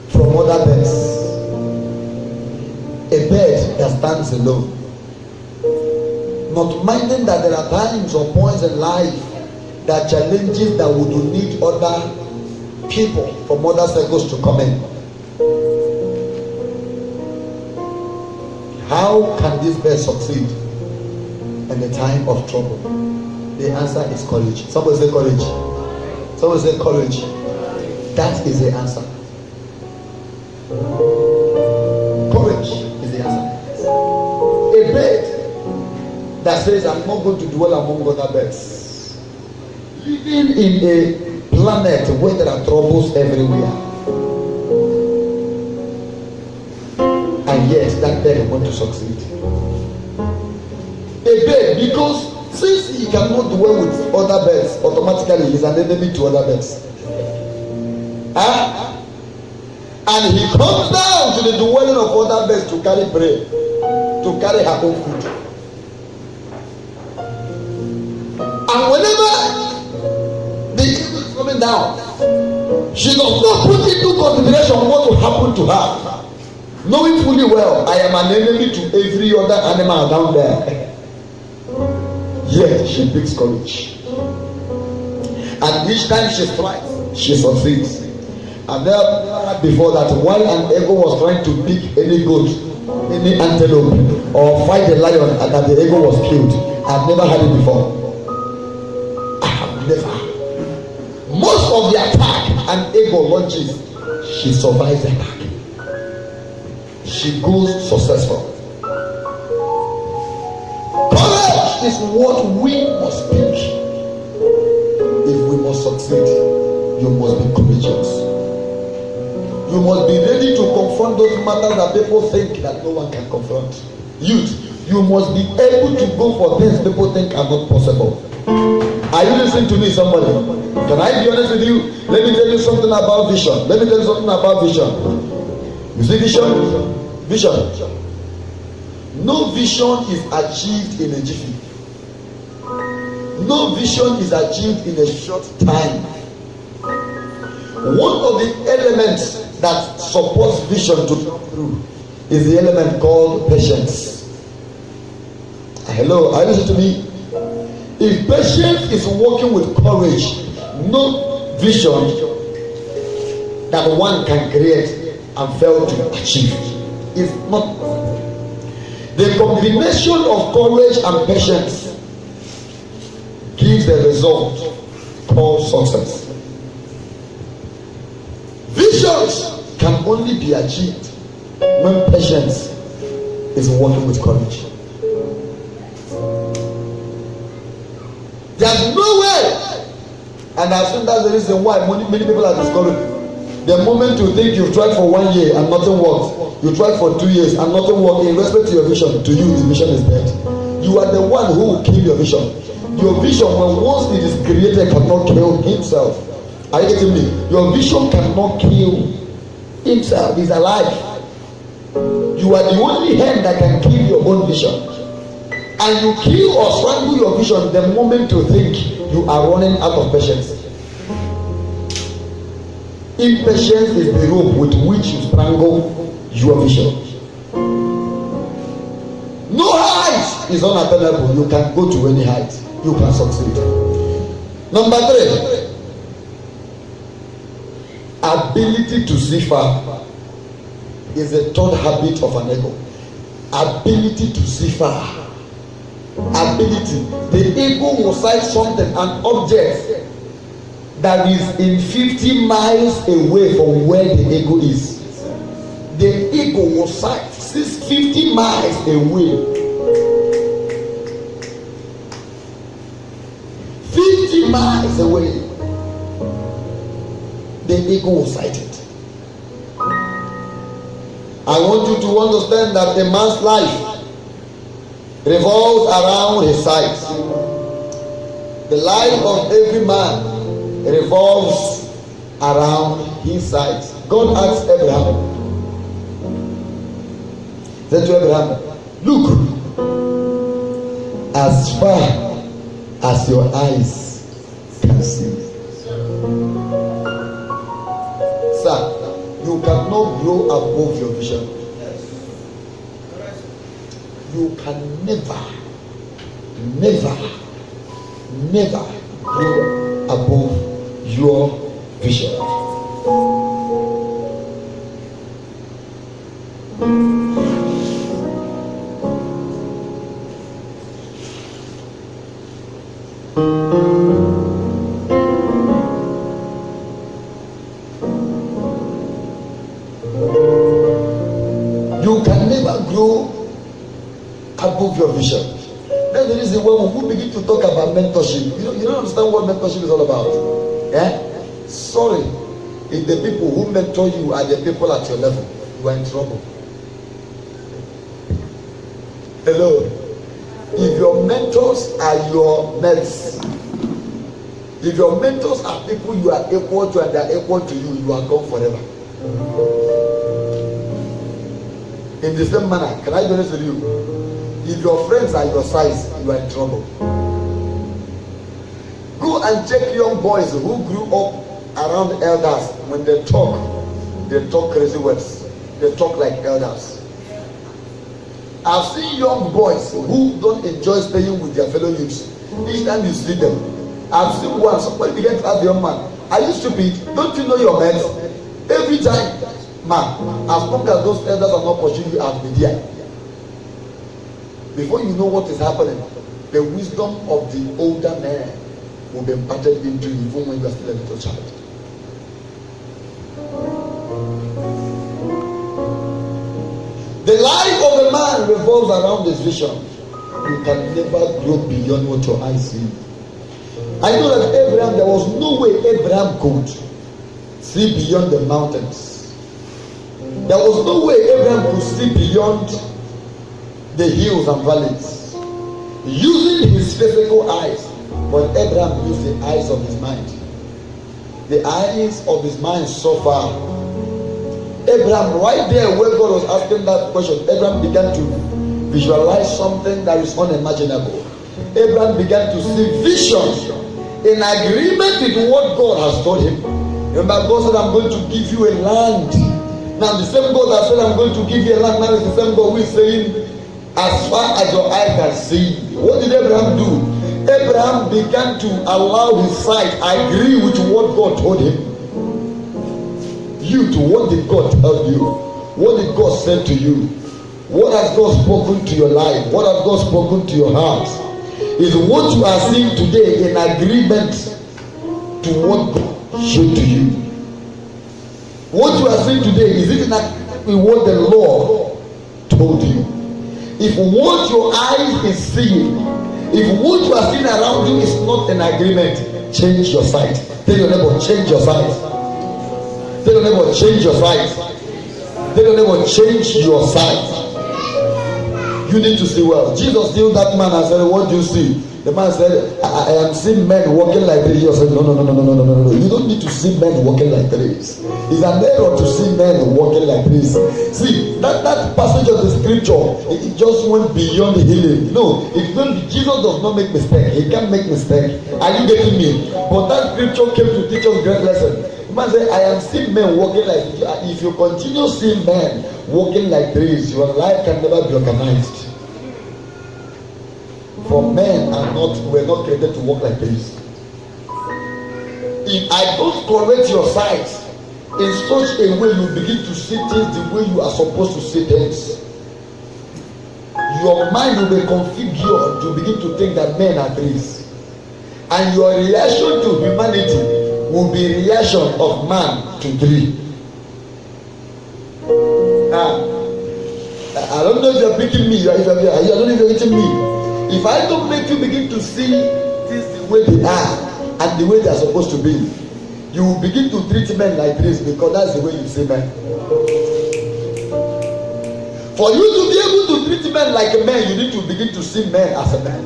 from other birds, a bird that stands alone, not minding that there are times or points in life that challenges that would need other people from other circles to come in. How can this bird succeed in the time of trouble? The answer is courage. Somebody say courage. Somebody say courage. That is the answer. Courage is the answer. A bird that says, I'm not going to dwell among other birds, living in a planet where there are troubles everywhere, and yet that bird wants to succeed. A bird, because since he cannot dwell with other birds, automatically he is an enemy to other birds. And he comes down to the dwelling of other birds to carry prey, to carry her own food. And whenever the eagle is coming down, she does not put into consideration what will happen to her, knowing fully well, I am an enemy to every other animal down there. Yet she picks courage, and each time she strikes, she succeeds. And there before that, while an eagle was trying to pick any goat, any antelope, or fight a lion, and that the eagle was killed, I've never had it before. I have never. Most of the attack an eagle launches, she survives the attack. She goes successful. Courage is what we must pick. If we must succeed, you must be courageous. You must be ready to confront those matters that people think that no one can confront. Youth, you must be able to go for things people think are not possible. Are you listening to me, somebody? Can I be honest with you? Let me tell you something about vision. Let me tell you something about vision. You see vision? Vision. No vision is achieved in a jiffy. No vision is achieved in a short time. One of the elements that supports vision to come through is the element called patience. Hello, are you listening to me? If patience is working with courage, no vision that one can create and fail to achieve is not. The combination of courage and patience gives a result called success. Visions can only be achieved when patience is working with courage. There's no way, and I think that's the reason why many people are discouraged. The moment you think you've tried for 1 year and nothing worked, you tried for 2 years and nothing worked, in respect to your vision, to you the vision is dead. You are the one who will kill your vision. Your vision, when once it is created, cannot kill himself. Are you getting me? Your vision cannot kill himself. He's alive. You are the only hand that can kill your own vision. And you kill or strangle your vision the moment you think you are running out of patience. Impatience is the rope with which you strangle your vision. No height is unattainable. You can go to any height. You can succeed. Number 3, ability to see far is a third habit of an ego. Ability to see far. ability. The ego will sight something, an object that is in 50 miles away from where the ego is. The ego will sight 50 miles away. 50 miles away. The ego will sight it. I want you to understand that a man's life revolves around his sight. The life of every man revolves around his sight. God asked Abraham, said to Abraham, look, as far as your eyes can see. Sir, you cannot grow above your vision. You can never grow above your vision. You can never grow above your vision. That's the reason when we begin to talk about mentorship, you don't understand what mentorship is all about. Yeah? Sorry, if the people who mentor you are the people at your level, you are in trouble. Hello. If your mentors are your mates, if your mentors are people you are equal to and they are equal to you, you are gone forever. In the same manner, can I be honest with you? If your friends are your size, you are in trouble. Go and check young boys who grew up around elders. When they talk crazy words. They talk like elders. I've seen young boys who don't enjoy staying with their fellow youths. Each time you see them, I've seen one. Somebody began to ask the young man, are you stupid? Don't you know your mates? Every time, man, as long as those elders are not pursuing you as media, before you know what is happening, the wisdom of the older man will be imparted into you even when you are still a little child. The life of a man revolves around his vision. You can never grow beyond what your eyes see. I know that Abraham, there was no way Abraham could see beyond the mountains. There was no way Abraham could see beyond the hills and valleys using his physical eyes, but Abraham used the eyes of his mind. The eyes of his mind so far. Abraham, right there where God was asking that question, Abraham began to visualize something that is unimaginable. Abraham began to see visions in agreement with what God has told him. Remember, God said, I'm going to give you a land. Now the same God that said, I'm going to give you a land, now is the same God who is saying, as far as your eye can see. What did Abraham do? Abraham began to allow his sight agree with what God told him. You, to what did God tell you? What did God say to you? What has God spoken to your life? What has God spoken to your heart? Is what you are seeing today in agreement to what God showed to you? What you are seeing today, is it in agreement with what the Lord told you? If what your eyes is seeing, if what you are seeing around you is not in agreement, change your sight. Tell your neighbor, change your sight. Tell your neighbor, change your sight. Tell your neighbor, change your sight. You need to see well. Jesus healed that man and said, what do you see? The man said, I am seeing men walking like this. Jesus said, no. You don't need to see men walking like this. It's an error to see men walking like this. See, that passage of the scripture, it just went beyond healing. No, Jesus does not make mistake. He can't make mistake. Are you getting me? But that scripture came to teach us great lesson. The man said, I am seeing men walking like this. If you continue seeing men walking like this, your life can never be organized. For men were not created to walk like this. If I don't correct your sight in such a way, you begin to see things the way you are supposed to see things. your mind will be configured to begin to think that men are trees, and your reaction to humanity will be reaction of man to tree. Now, I don't know if you're picking me. I don't know if you're hitting me. If I don't make you begin to see things the way they are and the way they are supposed to be, you will begin to treat men like trees, because that's the way you see men. For you to be able to treat men like a man, you need to begin to see men as a man.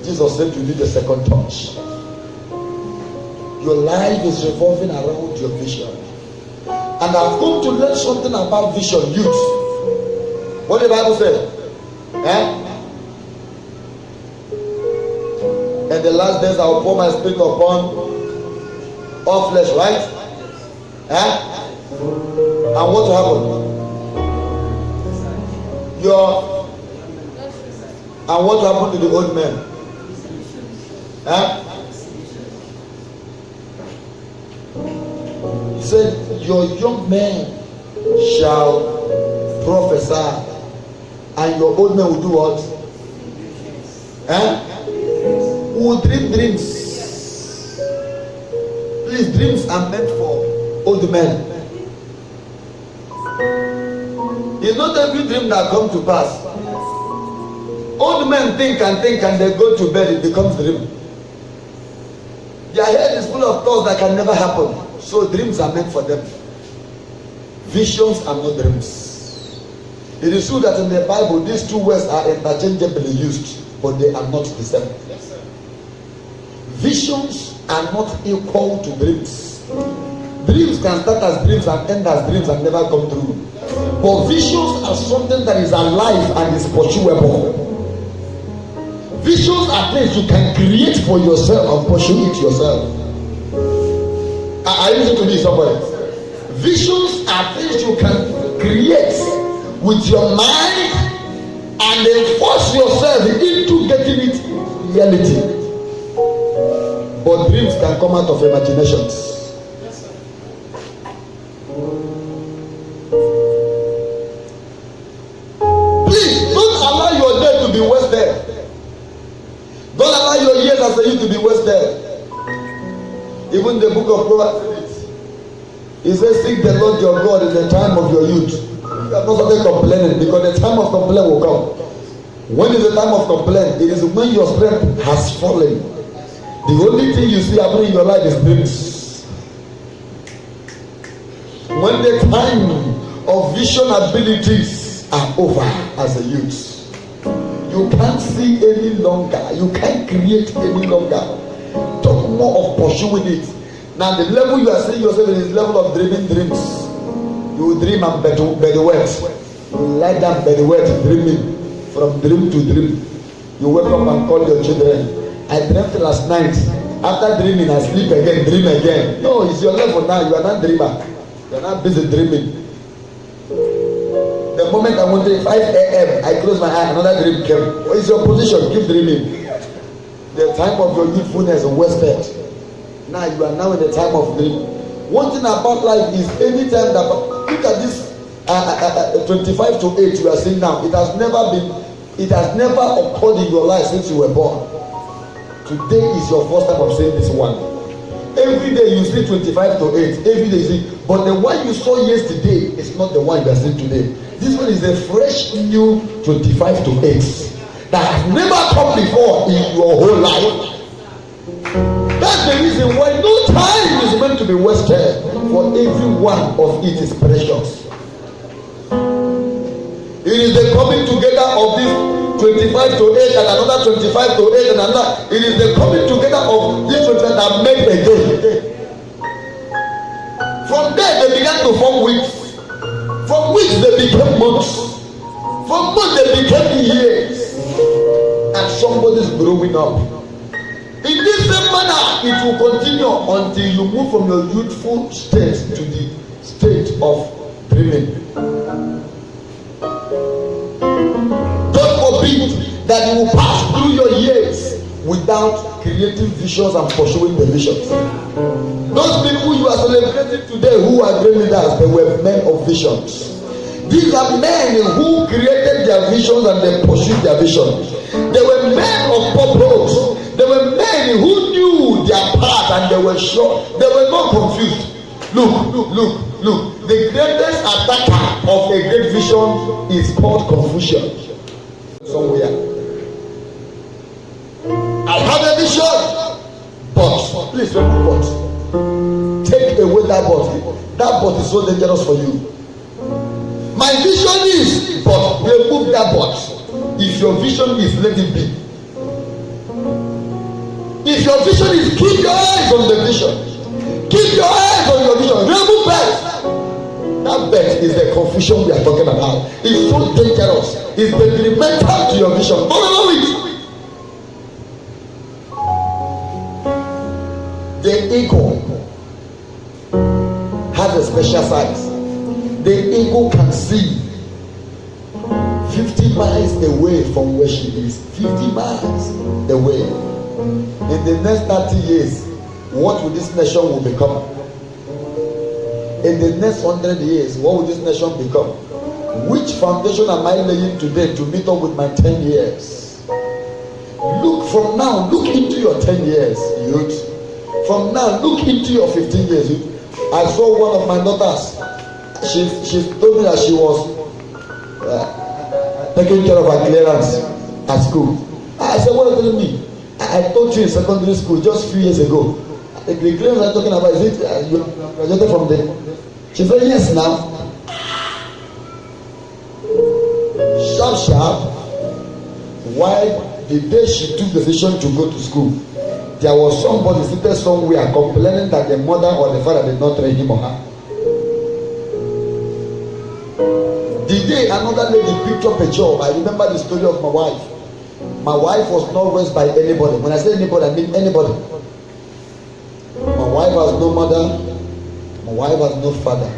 Jesus said you need a second touch. Your life is revolving around your vision. And I've come to learn something about vision, youth. What the Bible said? In the last days I will pour my spirit upon all flesh, right? And what will happen? And what will happen to the old men? He said, your young men shall prophesy, and your old men will do what? Will dream dreams. Please, dreams are meant for old men. It's not every dream that comes to pass. Old men think and they go to bed, it becomes dream. Their head is full of thoughts that can never happen. So dreams are meant for them. Visions are not dreams. It is true that in the Bible these two words are interchangeably used, but they are not the same. Visions are not equal to dreams. Dreams can start as dreams and end as dreams and never come true. But visions are something that is alive and is pursuable. Visions are things you can create for yourself and pursue it yourself. Are you listening to me, somebody? Visions are things you can create with your mind and then force yourself into getting it reality. But dreams can come out of imaginations. Please don't allow your day to be wasted. Don't allow your years as a youth to be wasted. Even the book of Proverbs, it says, seek the Lord your God in the time of your youth. You have not started complaining, because the time of complaint will come. When is the time of complaint? It is when your strength has fallen. The only thing you see happening in your life is dreams. When the time of vision abilities are over as a youth, you can't see any longer. You can't create any longer. Talk more of pursuing it. Now the level you are seeing yourself in is level of dreaming dreams. You will dream and by the words. You will lie down by the words, dreaming from dream to dream. You wake up and call your children. I dreamt last night. After dreaming, I sleep again, dream again. No, it's your level now. You are not dreamer. You are not busy dreaming. The moment I wanted 5 a.m., I close my eye, another dream came. What is your position? Keep dreaming. The time of your youthfulness is wasted. Now you are now in the time of dream. One thing about life is anytime that, look at this 25 to 8 you are seeing now. It has never occurred in your life since you were born. Today is your first time of seeing this one. Every day you see 25 to 8. Every day you see, but the one you saw yesterday is not the one you are seeing today. This one is a fresh new 25 to 8 that has never come before in your whole life. That's the reason why no time is meant to be wasted, for every one of it is precious. It is the coming together of this 25 to 8 and another 25 to 8 and another. It is the coming together of this 25 that made a day. From there they began to form weeks. From weeks they became months. From months they became years. And somebody's growing up. In this same manner, it will continue until you move from your youthful state to the state of dreaming. Don't forbid that you will pass through your years without creating visions and pursuing the visions. Those people you are celebrating today who are great leaders, they were men of visions. These are men who created their visions and they pursued their vision. They were men of purpose. They were men who knew their path and they were sure. They were not confused. Look. The greatest attacker of a great vision is called confusion. Somewhere. I have a vision, but please remember but. Take away that but. That but is so dangerous for you. My vision is, but remove that but. If your vision is, let it be. If your vision is, keep your eyes on the vision. Keep your eyes on your vision. Remove bet. That bet is the confusion we are talking about. It's so dangerous. It's detrimental to your vision. Don't allow it. The ego has a special size. The ego can see 50 miles away from where she is. 50 miles away. In the next 30 years, what will this nation will become? In the next 100 years, what will this nation become? Which foundation am I laying today to meet up with my 10 years? Look from now, look into your 10 years, youth. From now, look into your 15 years, youth. I saw one of my daughters. She told me that she was taking care of her clearance at school. I said, what are you telling me? I taught you in secondary school just a few years ago. The clearance I'm talking about, is it you graduated from there? She said, yes, now. Sharp. Why the day she took the decision to go to school, there was somebody seated somewhere complaining that the mother or the father did not train him or her. The day another lady picked up a job, I remember the story of my wife. My wife was not raised by anybody. When I say anybody, I mean anybody. My wife has no mother. My wife has no father.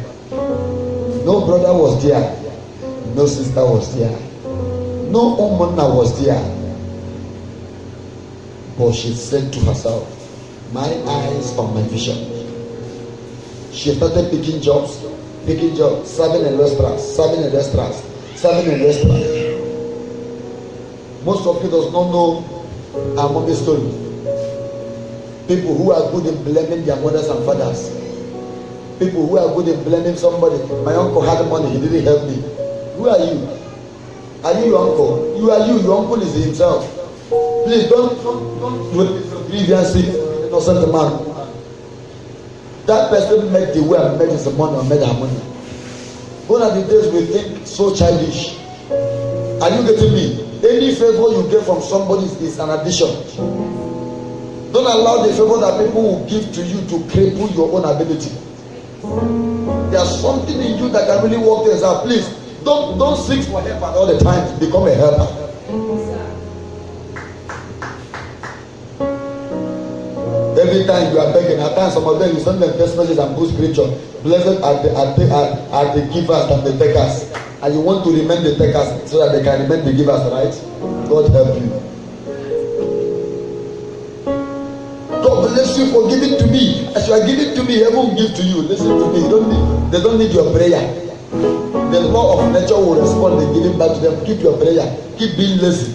No brother was there. No sister was there. No woman was there. But she said to herself, my eyes on my vision. She started picking jobs, serving in restaurants. Most of you does not know our mommy's story. People who are good in blaming their mothers and fathers. People who are good in blaming somebody. My uncle had money, he didn't help me. Who are you? Are you your uncle? You are you. Your uncle is himself. Please don't grievances, innocent man. That person made the way and made his money or made her money. One of the days we think so childish. Are you getting me? Any favor you get from somebody is an addition. Don't allow the favor that people will give to you to cripple your own ability. There's something in you that can really work things out. Please don't seek for help at all the time. Become a helper. Every time you are begging, at times some of them you send them text messages and post scripture. Blessed are the givers and the takers. And you want to remain the takers so that they can remain the givers, right? God help you. God bless you for giving to me. As you are giving to me, heaven will give to you. Listen to me. They don't need your prayer. The law of nature will respond in giving back to them. Keep your prayer. Keep being lazy.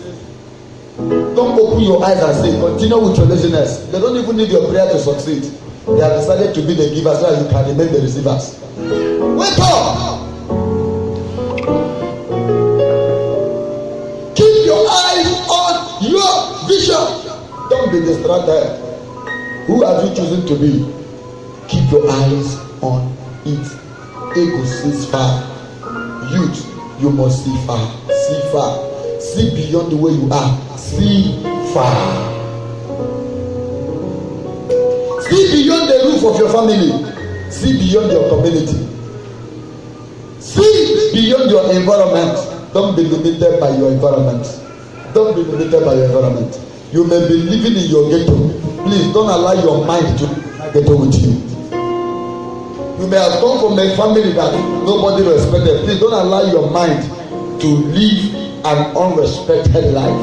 Don't open your eyes and say, continue with your laziness. They don't even need your prayer to succeed. They have decided to be the givers so that you can remain the receivers. Wake up! Keep your eyes on your vision. Don't be distracted. Who are you choosing to be? Keep your eyes on it. Ego sees far. Youth, you must see far. See far. See beyond the way you are. See far. See beyond the roof of your family. See beyond your community. See beyond your environment. Don't be limited by your environment. Don't be limited by your environment. You may be living in your ghetto. Please don't allow your mind to ghetto with you. You may have come from a family that nobody respected. Please don't allow your mind to live an unrespected life.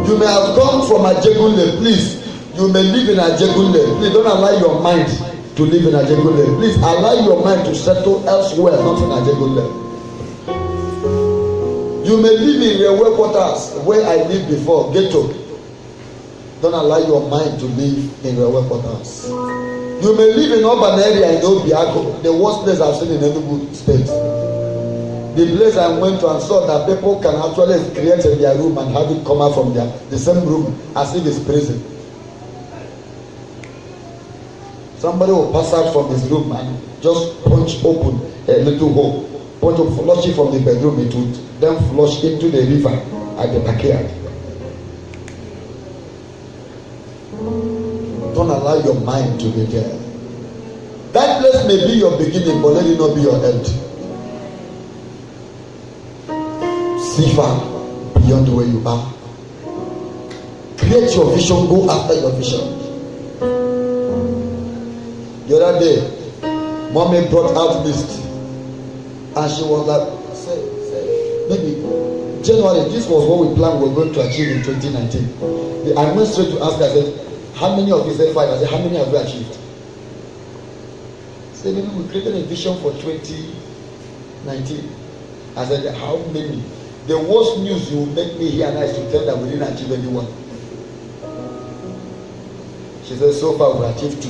You may have come from Ajegunle. Please, you may live in Ajegunle. Please don't allow your mind to live in Ajegunle. Please allow your mind to settle elsewhere, not in Ajegunle. You may live in railway quarters where I lived before, ghetto. Don't allow your mind to live in railway quarters. You may live in urban area in Obiago, the worst place I've seen in any good state. The place I went to and saw that people can actually create in their room and have it come out from the same room as if it's prison. Somebody will pass out from his room and just punch open a little hole, punch up, flush it from the bedroom, it would then flush into the river at the backyard. Don't allow your mind to be there. That place may be your beginning, but let it not be your end. See far beyond where you are. Create your vision, go after your vision. The other day, mommy brought out list, and she was like, maybe January, this was what we planned we were going to achieve in 2019. I went straight to ask her, I said, how many of you said 5? I said, how many have you achieved? I said, maybe we created a vision for 2019. I said, how many? The worst news you make me hear now is to tell that we didn't achieve anyone. She said, so far we achieved 2.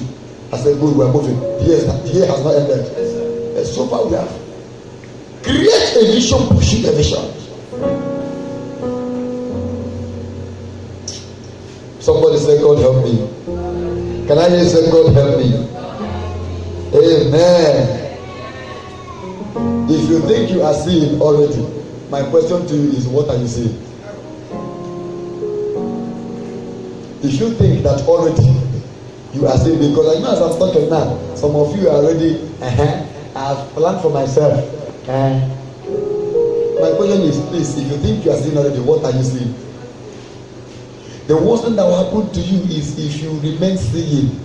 I said, good, we are moving. Here has not ended. So far we have. Create a vision, pushing a vision. Somebody say, God help me. Can I just say, God help me? Amen. If you think you are seeing already, my question to you is, what are you seeing? If you think that already you are seeing, because I know as I'm talking now, some of you are already, I have planned for myself. My question is, please, if you think you are seeing already, what are you seeing? The worst thing that will happen to you is if you remain seeing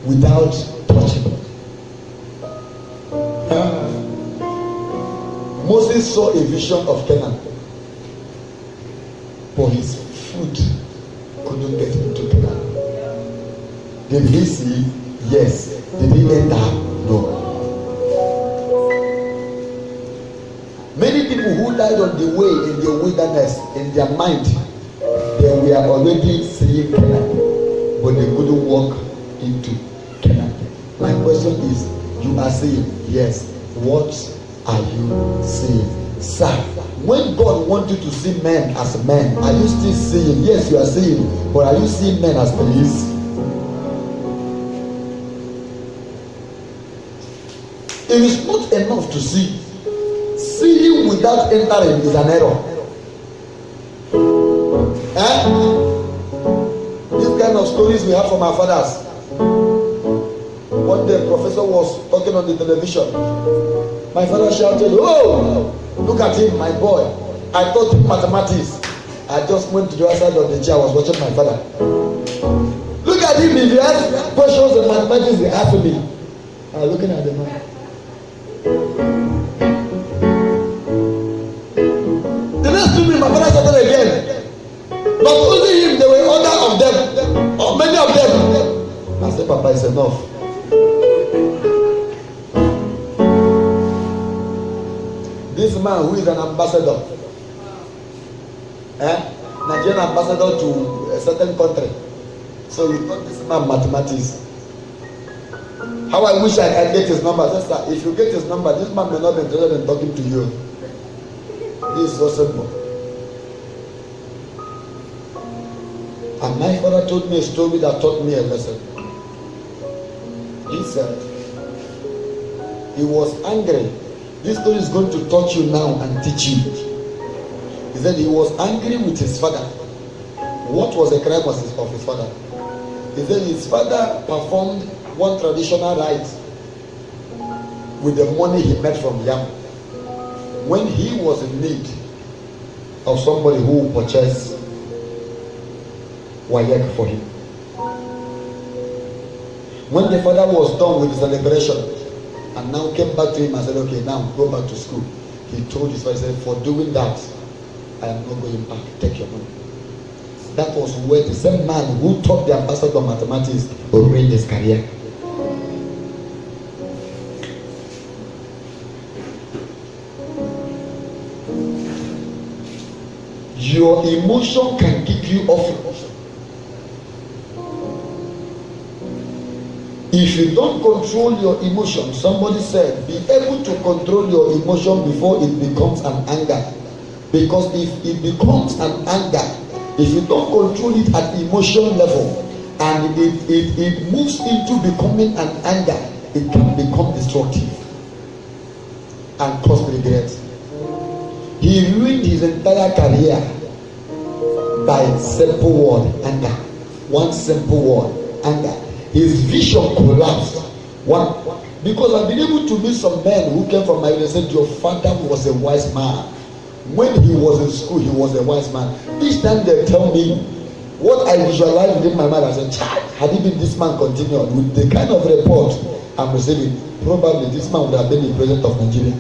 without touching. Moses saw a vision of Canaan, but his foot couldn't get into Canaan. Did he see? Yes. Did he enter? No. Many people who died on the way in the wilderness, in their mind, they were already seeing Canaan, but they couldn't walk into Canaan. My question is, you are seeing? Yes. What are you seeing? Sir, when God wants you to see men as men, are you still seeing? Yes, you are seeing, but are you seeing men as trees? It is not enough to see. Seeing without entering is an error. This kind of stories we have from our fathers. One day, professor was talking on the television. My father shouted, "Oh, look at him, my boy. I taught him mathematics." I just went to the other side of the chair. I was watching my father. Look at him. If you ask questions in mathematics, they ask me. I was looking at the man. The next 2 minutes, my father started again. Not only him, there were other of them, or many of them. I said, "Papa, it's enough." This man who is an ambassador, Nigerian ambassador to a certain country, so you taught this man mathematics. How I wish I can get his number. Just that if you get his number, this man may not be interested in talking to you. This is so simple. And my father told me a story that taught me a lesson. He said he was angry. This story is going to touch you now and teach you. He said he was angry with his father. What was the crime of his father? He said his father performed one traditional rite with the money he made from yam. When he was in need of somebody who would purchase wayek for him. When the father was done with the celebration and now came back to him and said, "Okay, now go back to school," he told his father, he said, "For doing that, I am not going back. Take your money." That was where the same man who taught the ambassador mathematics ruined his career. Your emotion can keep you off. If you don't control your emotion, somebody said, be able to control your emotion before it becomes an anger. Because if it becomes an anger, if you don't control it at emotion level, and it moves into becoming an anger, it can become destructive and cause regret. He ruined his entire career by simple word, anger. One simple word, anger. His vision collapsed. One, because I've been able to meet some men who came from my village and said, your father was a wise man. When he was in school, he was a wise man. Each time they tell me what I visualize within my mind as a child, had it been this man continued with the kind of report I'm receiving, probably this man would have been the president of Nigeria.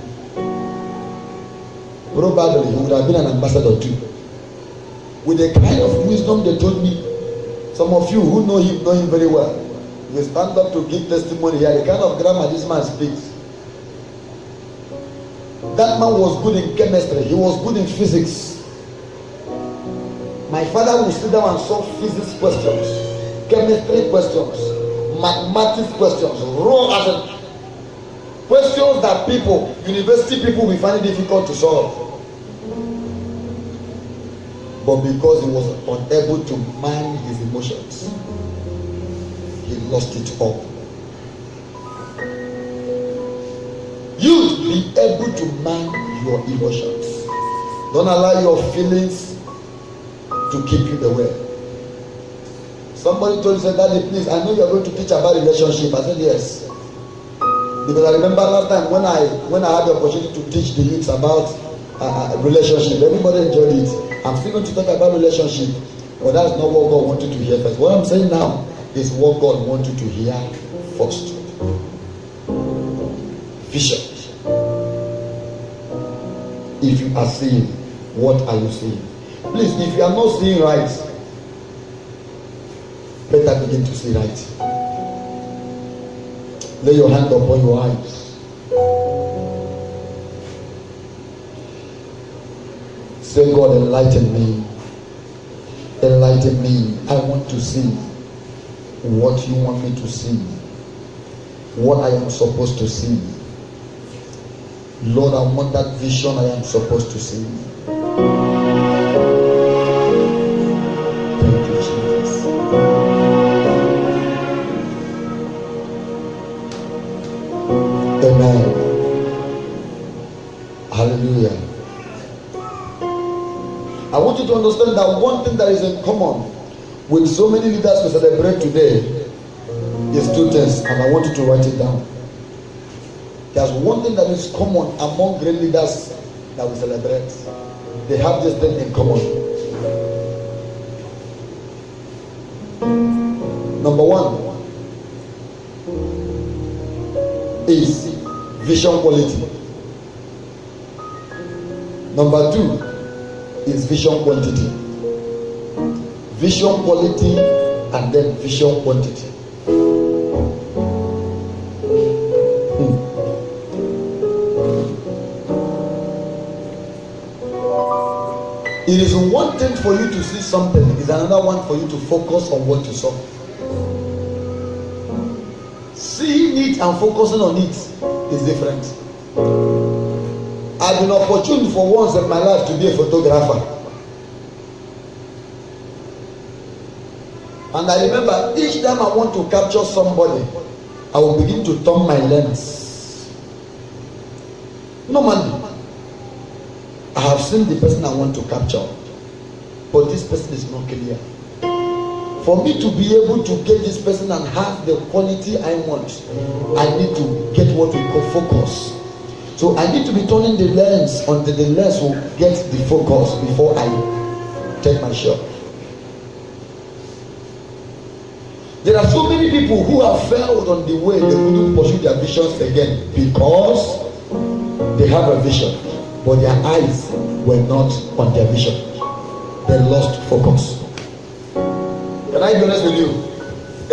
Probably he would have been an ambassador too. With the kind of wisdom they told me, some of you who know him very well, you stand up to give testimony here, the kind of grammar this man speaks. That man was good in chemistry, he was good in physics. My father would sit down and solve physics questions, chemistry questions, mathematics questions, raw as a questions that people, university people, will find it difficult to solve. But because he was unable to mind his emotions, he lost it all. You be able to mind your emotions. Don't allow your feelings to keep you away. Somebody told me, said, Daddy, please, I know you are going to teach about relationship. I said, yes. Because I remember last time when I had the opportunity to teach the youths about relationship, everybody enjoyed it. I'm still going to talk about relationship, but that's not what God wanted to hear first. What I'm saying now is what God wanted to hear first. Vision. If you are seeing, what are you seeing? Please, if you are not seeing right, better begin to see right. Lay your hand upon your eyes. Say, God, enlighten me. Enlighten me. I want to see what you want me to see. What I am supposed to see. Lord, I want that vision I am supposed to see. Thank you, Jesus. Amen. Hallelujah. I want you to understand that one thing that is in common with so many leaders we celebrate today is two things, and I want you to write it down. There's one thing that is common among great leaders that we celebrate. They have this thing in common. Number one is vision quality. Number two is vision quantity. Vision quality and then vision quantity. It is one thing for you to see something, it is another one for you to focus on what you saw. Seeing it and focusing on it is different. I've been opportune for once in my life to be a photographer. And I remember each time I want to capture somebody, I will begin to turn my lens. Normally, I have seen the person I want to capture, but this person is not clear. For me to be able to get this person and have the quality I want, I need to get what we call focus. So I need to be turning the lens until the lens will get the focus before I take my shot. There are so many people who have failed on the way. They couldn't pursue their visions again because they have a vision, but their eyes were not on their vision. They lost focus. Can I be honest with you?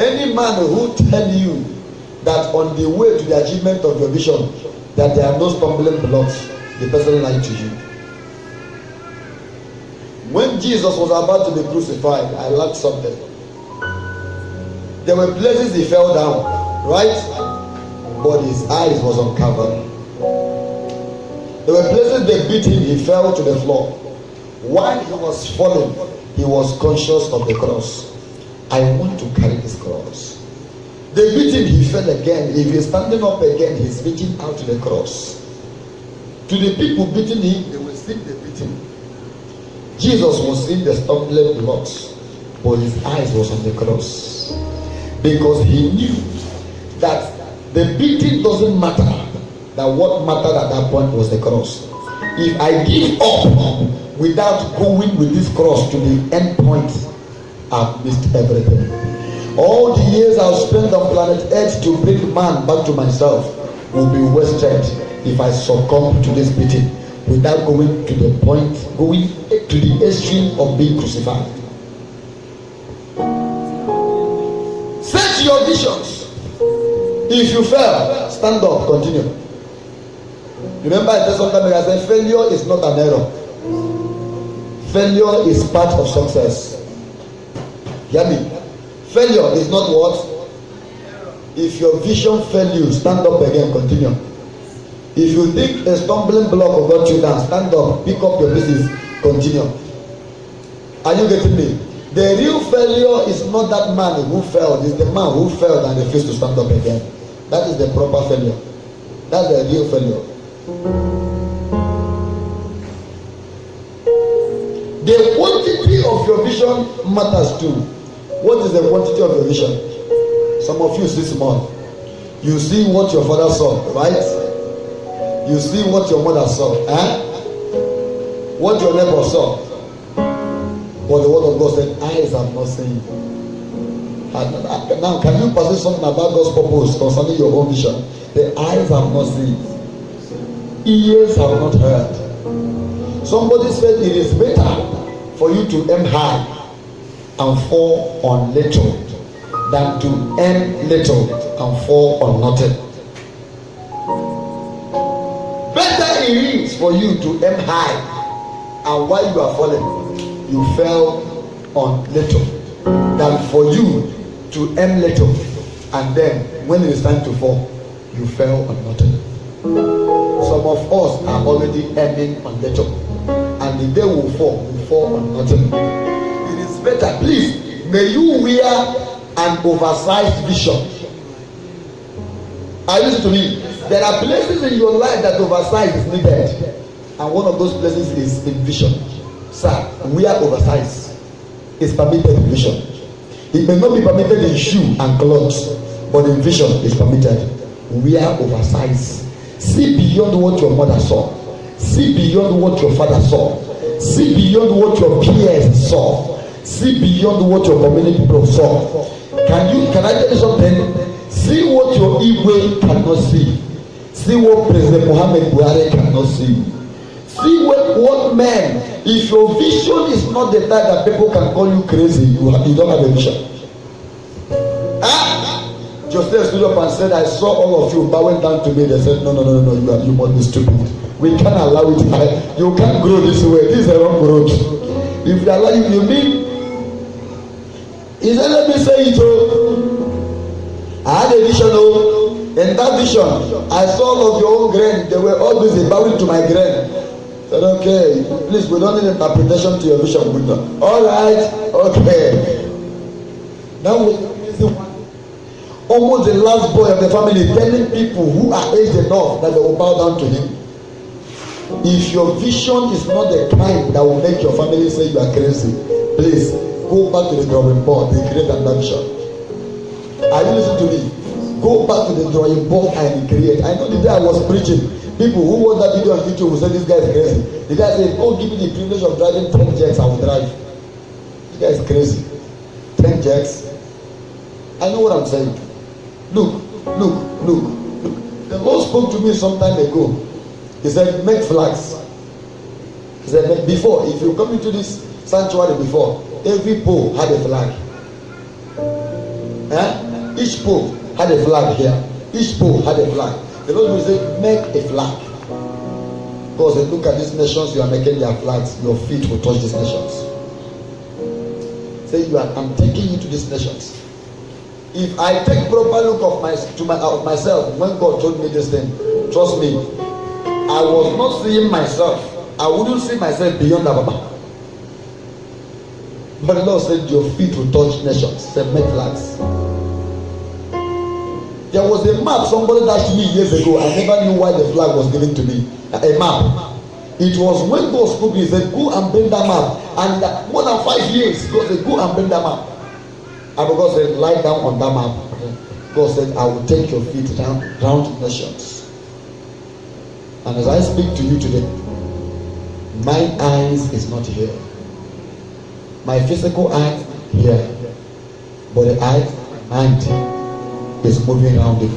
Any man who tell you that on the way to the achievement of your vision that there are no stumbling blocks, the person lied to you. When Jesus was about to be crucified, I learned something. There were places he fell down, right? But his eyes was uncovered. There were places they beat him, he fell to the floor. While he was falling, he was conscious of the cross. I want to carry this cross. They beat him, he fell again. If he's standing up again, he's reaching out to the cross. To the people beating him, they will see the beating. Jesus was seeing the stumbling blocks, but his eyes was on the cross. Because he knew that the beating doesn't matter. That what mattered at that point was the cross. If I give up without going with this cross to the end point, I've missed everything. All the years I've spent on planet Earth to bring man back to myself will be wasted if I succumb to this beating without going to the point, going to the extreme of being crucified. Set your visions. If you fail, stand up, continue. Remember, I said sometimes I said failure is not an error. Failure is part of success. Hear me? Failure is not what? If your vision fails you, stand up again, continue. If you think a stumbling block will got you down, stand up, pick up your pieces, continue. Are you getting me? The real failure is not that man who failed, it's the man who failed and refused to stand up again. That is the proper failure. That's the real failure. The quantity of your vision matters too. What is the quantity of your vision? Some of you see small. You see what your father saw, right? You see what your mother saw, what your neighbor saw. But the word of God said, eyes have not seen. Now, can you perceive something about God's purpose concerning your own vision? The eyes have not seen, ears have not heard. Somebody said it is better for you to aim high and fall on little than to aim little and fall on nothing. Better it is for you to aim high, and while you are falling, you fell on little, than for you to aim little, and then when it is time to fall, you fell on nothing. Some of us are already aiming on little, and the day we fall on nothing. It is better, please, may you wear an oversized vision. Are you listening to me? There are places in your life that oversize is needed, and one of those places is in vision. Sir, wear oversize. It's permitted in vision. It may not be permitted in shoe and clothes, but in vision is permitted. Wear oversize. See beyond what your mother saw. See beyond what your father saw. See beyond what your peers saw. See beyond what your community people saw. Can I tell you something? See what your Igwe cannot see. See what President Muhammad Buhari cannot see. See what man. If your vision is not the type that people can call you crazy, you don't have a vision. Joseph stood up and said, I saw all of you bowing down to me. They said, no, you must be stupid. We can't allow it. You can't grow this way. This is a wrong growth. If they allow you mean? He said, let me say it. I had a vision. In that vision, I saw all of your own grain. They were all busy bowing to my grain. I said, okay, please, we don't need interpretation to your vision. All right, okay. Now we almost the last boy of the family telling people who are aged enough that they will bow down to him. If your vision is not the kind that will make your family say you are crazy, please go back to the drawing board and create another vision. Are you listening to me? Go back to the drawing board and create. I know the day I was preaching, people who watch that video on YouTube will say this guy is crazy. The guy said, oh, give me the privilege of driving 10 jets, I will drive. This guy is crazy. 10 jets. I know what I'm saying. Look. The Lord spoke to me some time ago. He said, make flags. He said, before, if you come into this sanctuary before, every pole had a flag. Each pole had a flag here. Each pole had a flag. The Lord will say, make a flag. God said, look at these nations, you are making their flags, your feet will touch these nations. Say, I'm taking you to these nations. If I take proper look of myself, when God told me this thing, trust me, I was not seeing myself. I wouldn't see myself beyond Ababa. But the Lord said, your feet will touch nations. Said, make flags. There was a map somebody dashed me years ago. I never knew why the flag was given to me. A map. It was when God spoke, he said, go and bring that map. And more than 5 years, God said, go and bring that map. And God said, lie down on that map. God said, I will take your feet round nations. And as I speak to you today, my eyes is not here. My physical eye here. But the eye, mind, is moving around it.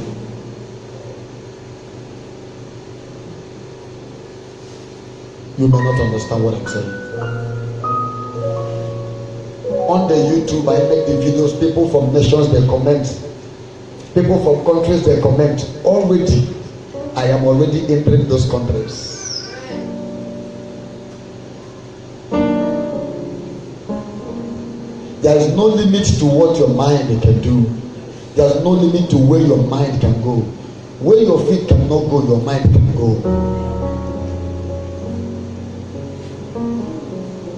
You may not understand what I'm saying. On the YouTube, I make the videos. People from nations, they comment. People from countries, they comment. Already, I am already entering those countries. There is no limit to what your mind can do. There is no limit to where your mind can go. Where your feet cannot go, your mind can go.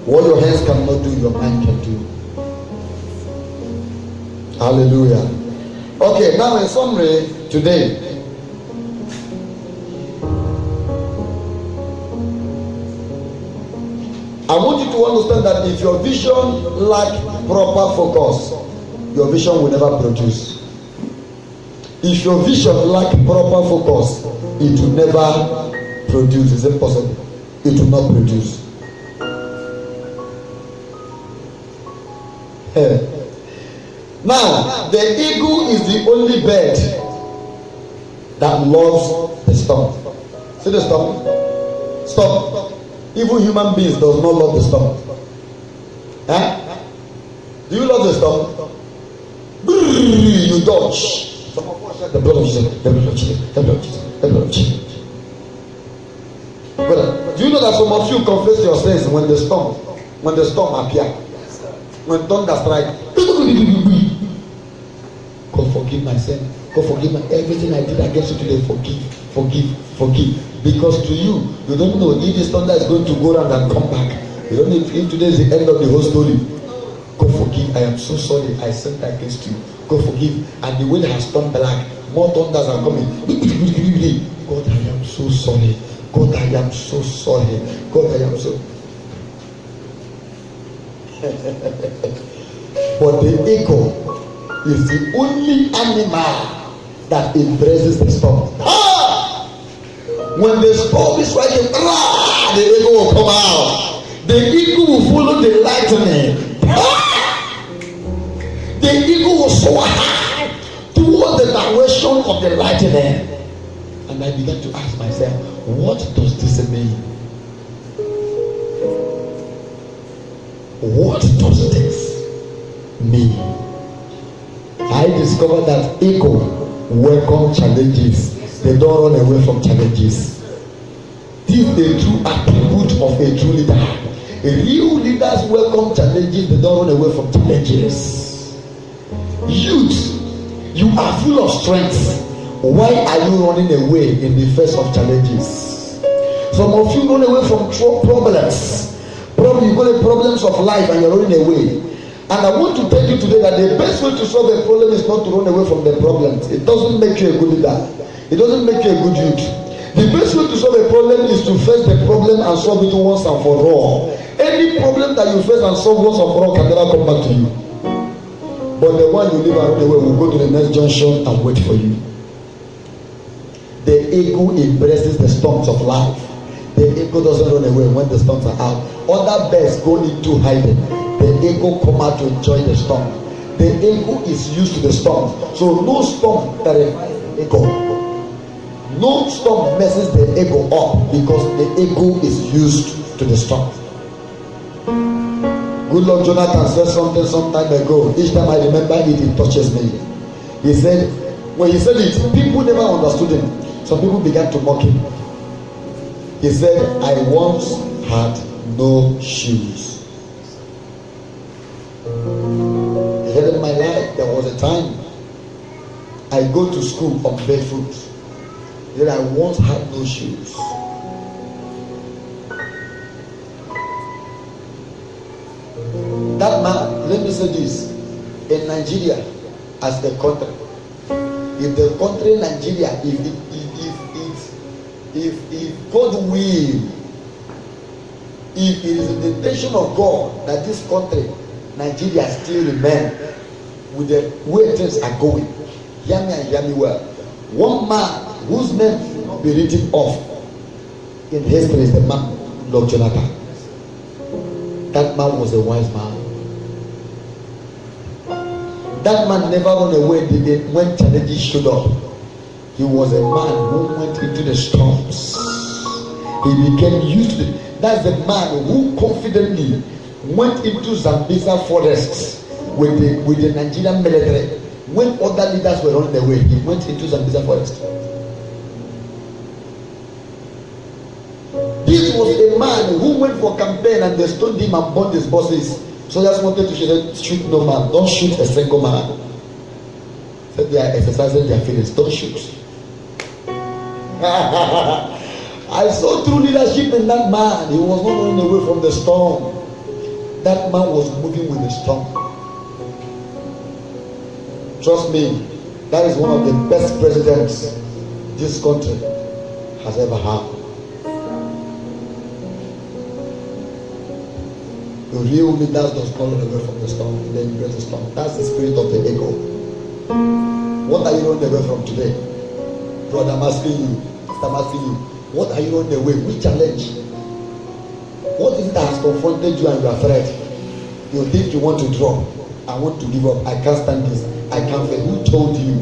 What your hands cannot do, your mind can do. Hallelujah. Okay, now in summary, today, I want you to understand that if your vision lacks proper focus, your vision will never produce. If your vision lacks proper focus, it will never produce. Is it possible? It will not produce. Now, the eagle is the only bird that loves the storm. See the storm? Stop. Even human beings does not love the storm. Huh? Do you love the storm? You dodge. The blood of Jesus, the blood of Jesus, the blood of Jesus, the blood of Jesus. But do you know that some of you confess your sins when the storm appear? When thunder strike, God forgive my sin. God forgive my everything I did against you today. Forgive. Because to you, you don't know if this thunder is going to go around and come back. You don't know if today is the end of the whole story. God forgive. I am so sorry. I sinned against you. God forgive. And the wind has turned black. More thunders are coming. God, I am so sorry. God, I am so sorry. God, I am so. But the eagle is the only animal that embraces the storm. When the storm is striking, the eagle will come out. The eagle will follow the lightning. The eagle will soar high towards the direction of the lightning. And I began to ask myself, what does this mean? What does this mean? I discovered that eagle welcome challenges. They don't run away from challenges. This is the true attribute of a true leader. A real leaders welcome challenges. They don't run away from challenges. Youth, you are full of strength. Why are you running away in the face of challenges? Some of you run away from problems. You got the problems of life and you're running away. And I want to tell you today that the best way to solve a problem is not to run away from the problems. It doesn't make you a good leader. It doesn't make you a good youth. The best way to solve a problem is to face the problem and solve it once and for all. Any problem that you face and solve once and for all can never come back to you. But the one you leave and run away will go to the next junction and wait for you. The ego embraces the storms of life. The ego doesn't run away when the storms are out. Other birds go into hiding. The ego come out to enjoy the storm. The ego is used to the storm. So no storm terrifies the ego. No storm messes the ego up because the ego is used to the storm. Good Lord Jonathan said something some time ago. Each time I remember it, it touches me. He said, when he said it, people never understood him. Some people began to mock him. He said, I once had no shoes. He said, in my life, there was a time I go to school on barefoot. He said, I once had no shoes. That man, let me say this, in Nigeria, as a country, if the country Nigeria, if God will, if it is the intention of God that this country, Nigeria, still remain with the way things are going, hear me and hear me well. One man whose name should not be written off in history is the man, Lord Jonathan. That man was a wise man. That man never ran away when challenges showed up. He was a man who went into the storms. He became used to it. That's the man who confidently went into Zambeza forests with the Nigerian military. When other leaders were running away, he went into Zambeza forest. This was a man who went for campaign and they stoned him and burned his bosses. So just wanted to shoot no man. Don't shoot a single man. Said they are exercising their feelings. Don't shoot. I saw true leadership in that man. He was not running away from the storm. That man was moving with the storm. Trust me, that is one of the best presidents this country has ever had. The real leaders does not run away from the storm, they embrace the storm. That's the spirit of the ego. What are you running away from today? Brother, I'm asking you. I'm asking you. What are you running away? Which challenge? What is it that has confronted you and you are afraid? You think you want to drop. I want to give up. I can't stand this. I can't fail. Who told you?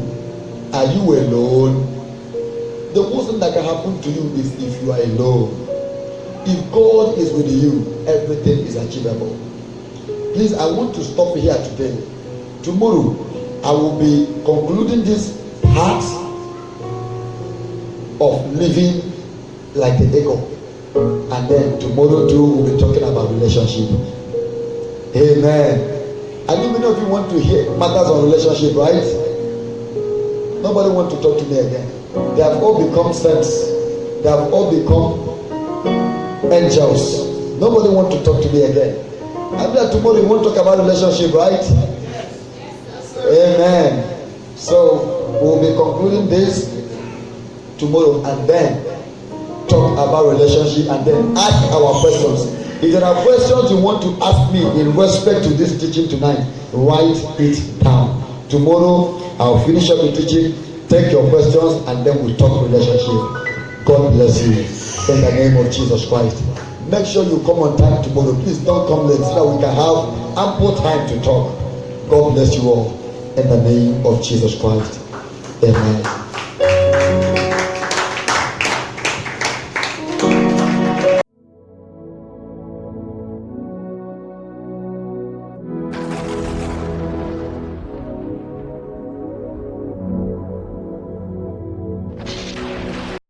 Are you alone? The worst thing that can happen to you is if you are alone. If God is with you, everything is achievable. Please, I want to stop here today. Tomorrow, I will be concluding this part of living like the ego. And then tomorrow too, we'll be talking about relationship. Amen. I don't know if you want to hear matters on relationship, right? Nobody wants to talk to me again. They have all become saints. They have all become angels. Nobody wants to talk to me again. And then tomorrow we want to talk about relationship, right? Amen. So we'll be concluding this tomorrow and then talk about relationship and then ask our questions. If there are questions you want to ask me in respect to this teaching tonight, write it down. Tomorrow I'll finish up the teaching, take your questions, and then we'll talk relationship. God bless you in the name of Jesus Christ. Make sure you come on time tomorrow. Please don't come late so that we can have ample time to talk. God bless you all in the name of Jesus Christ. Amen.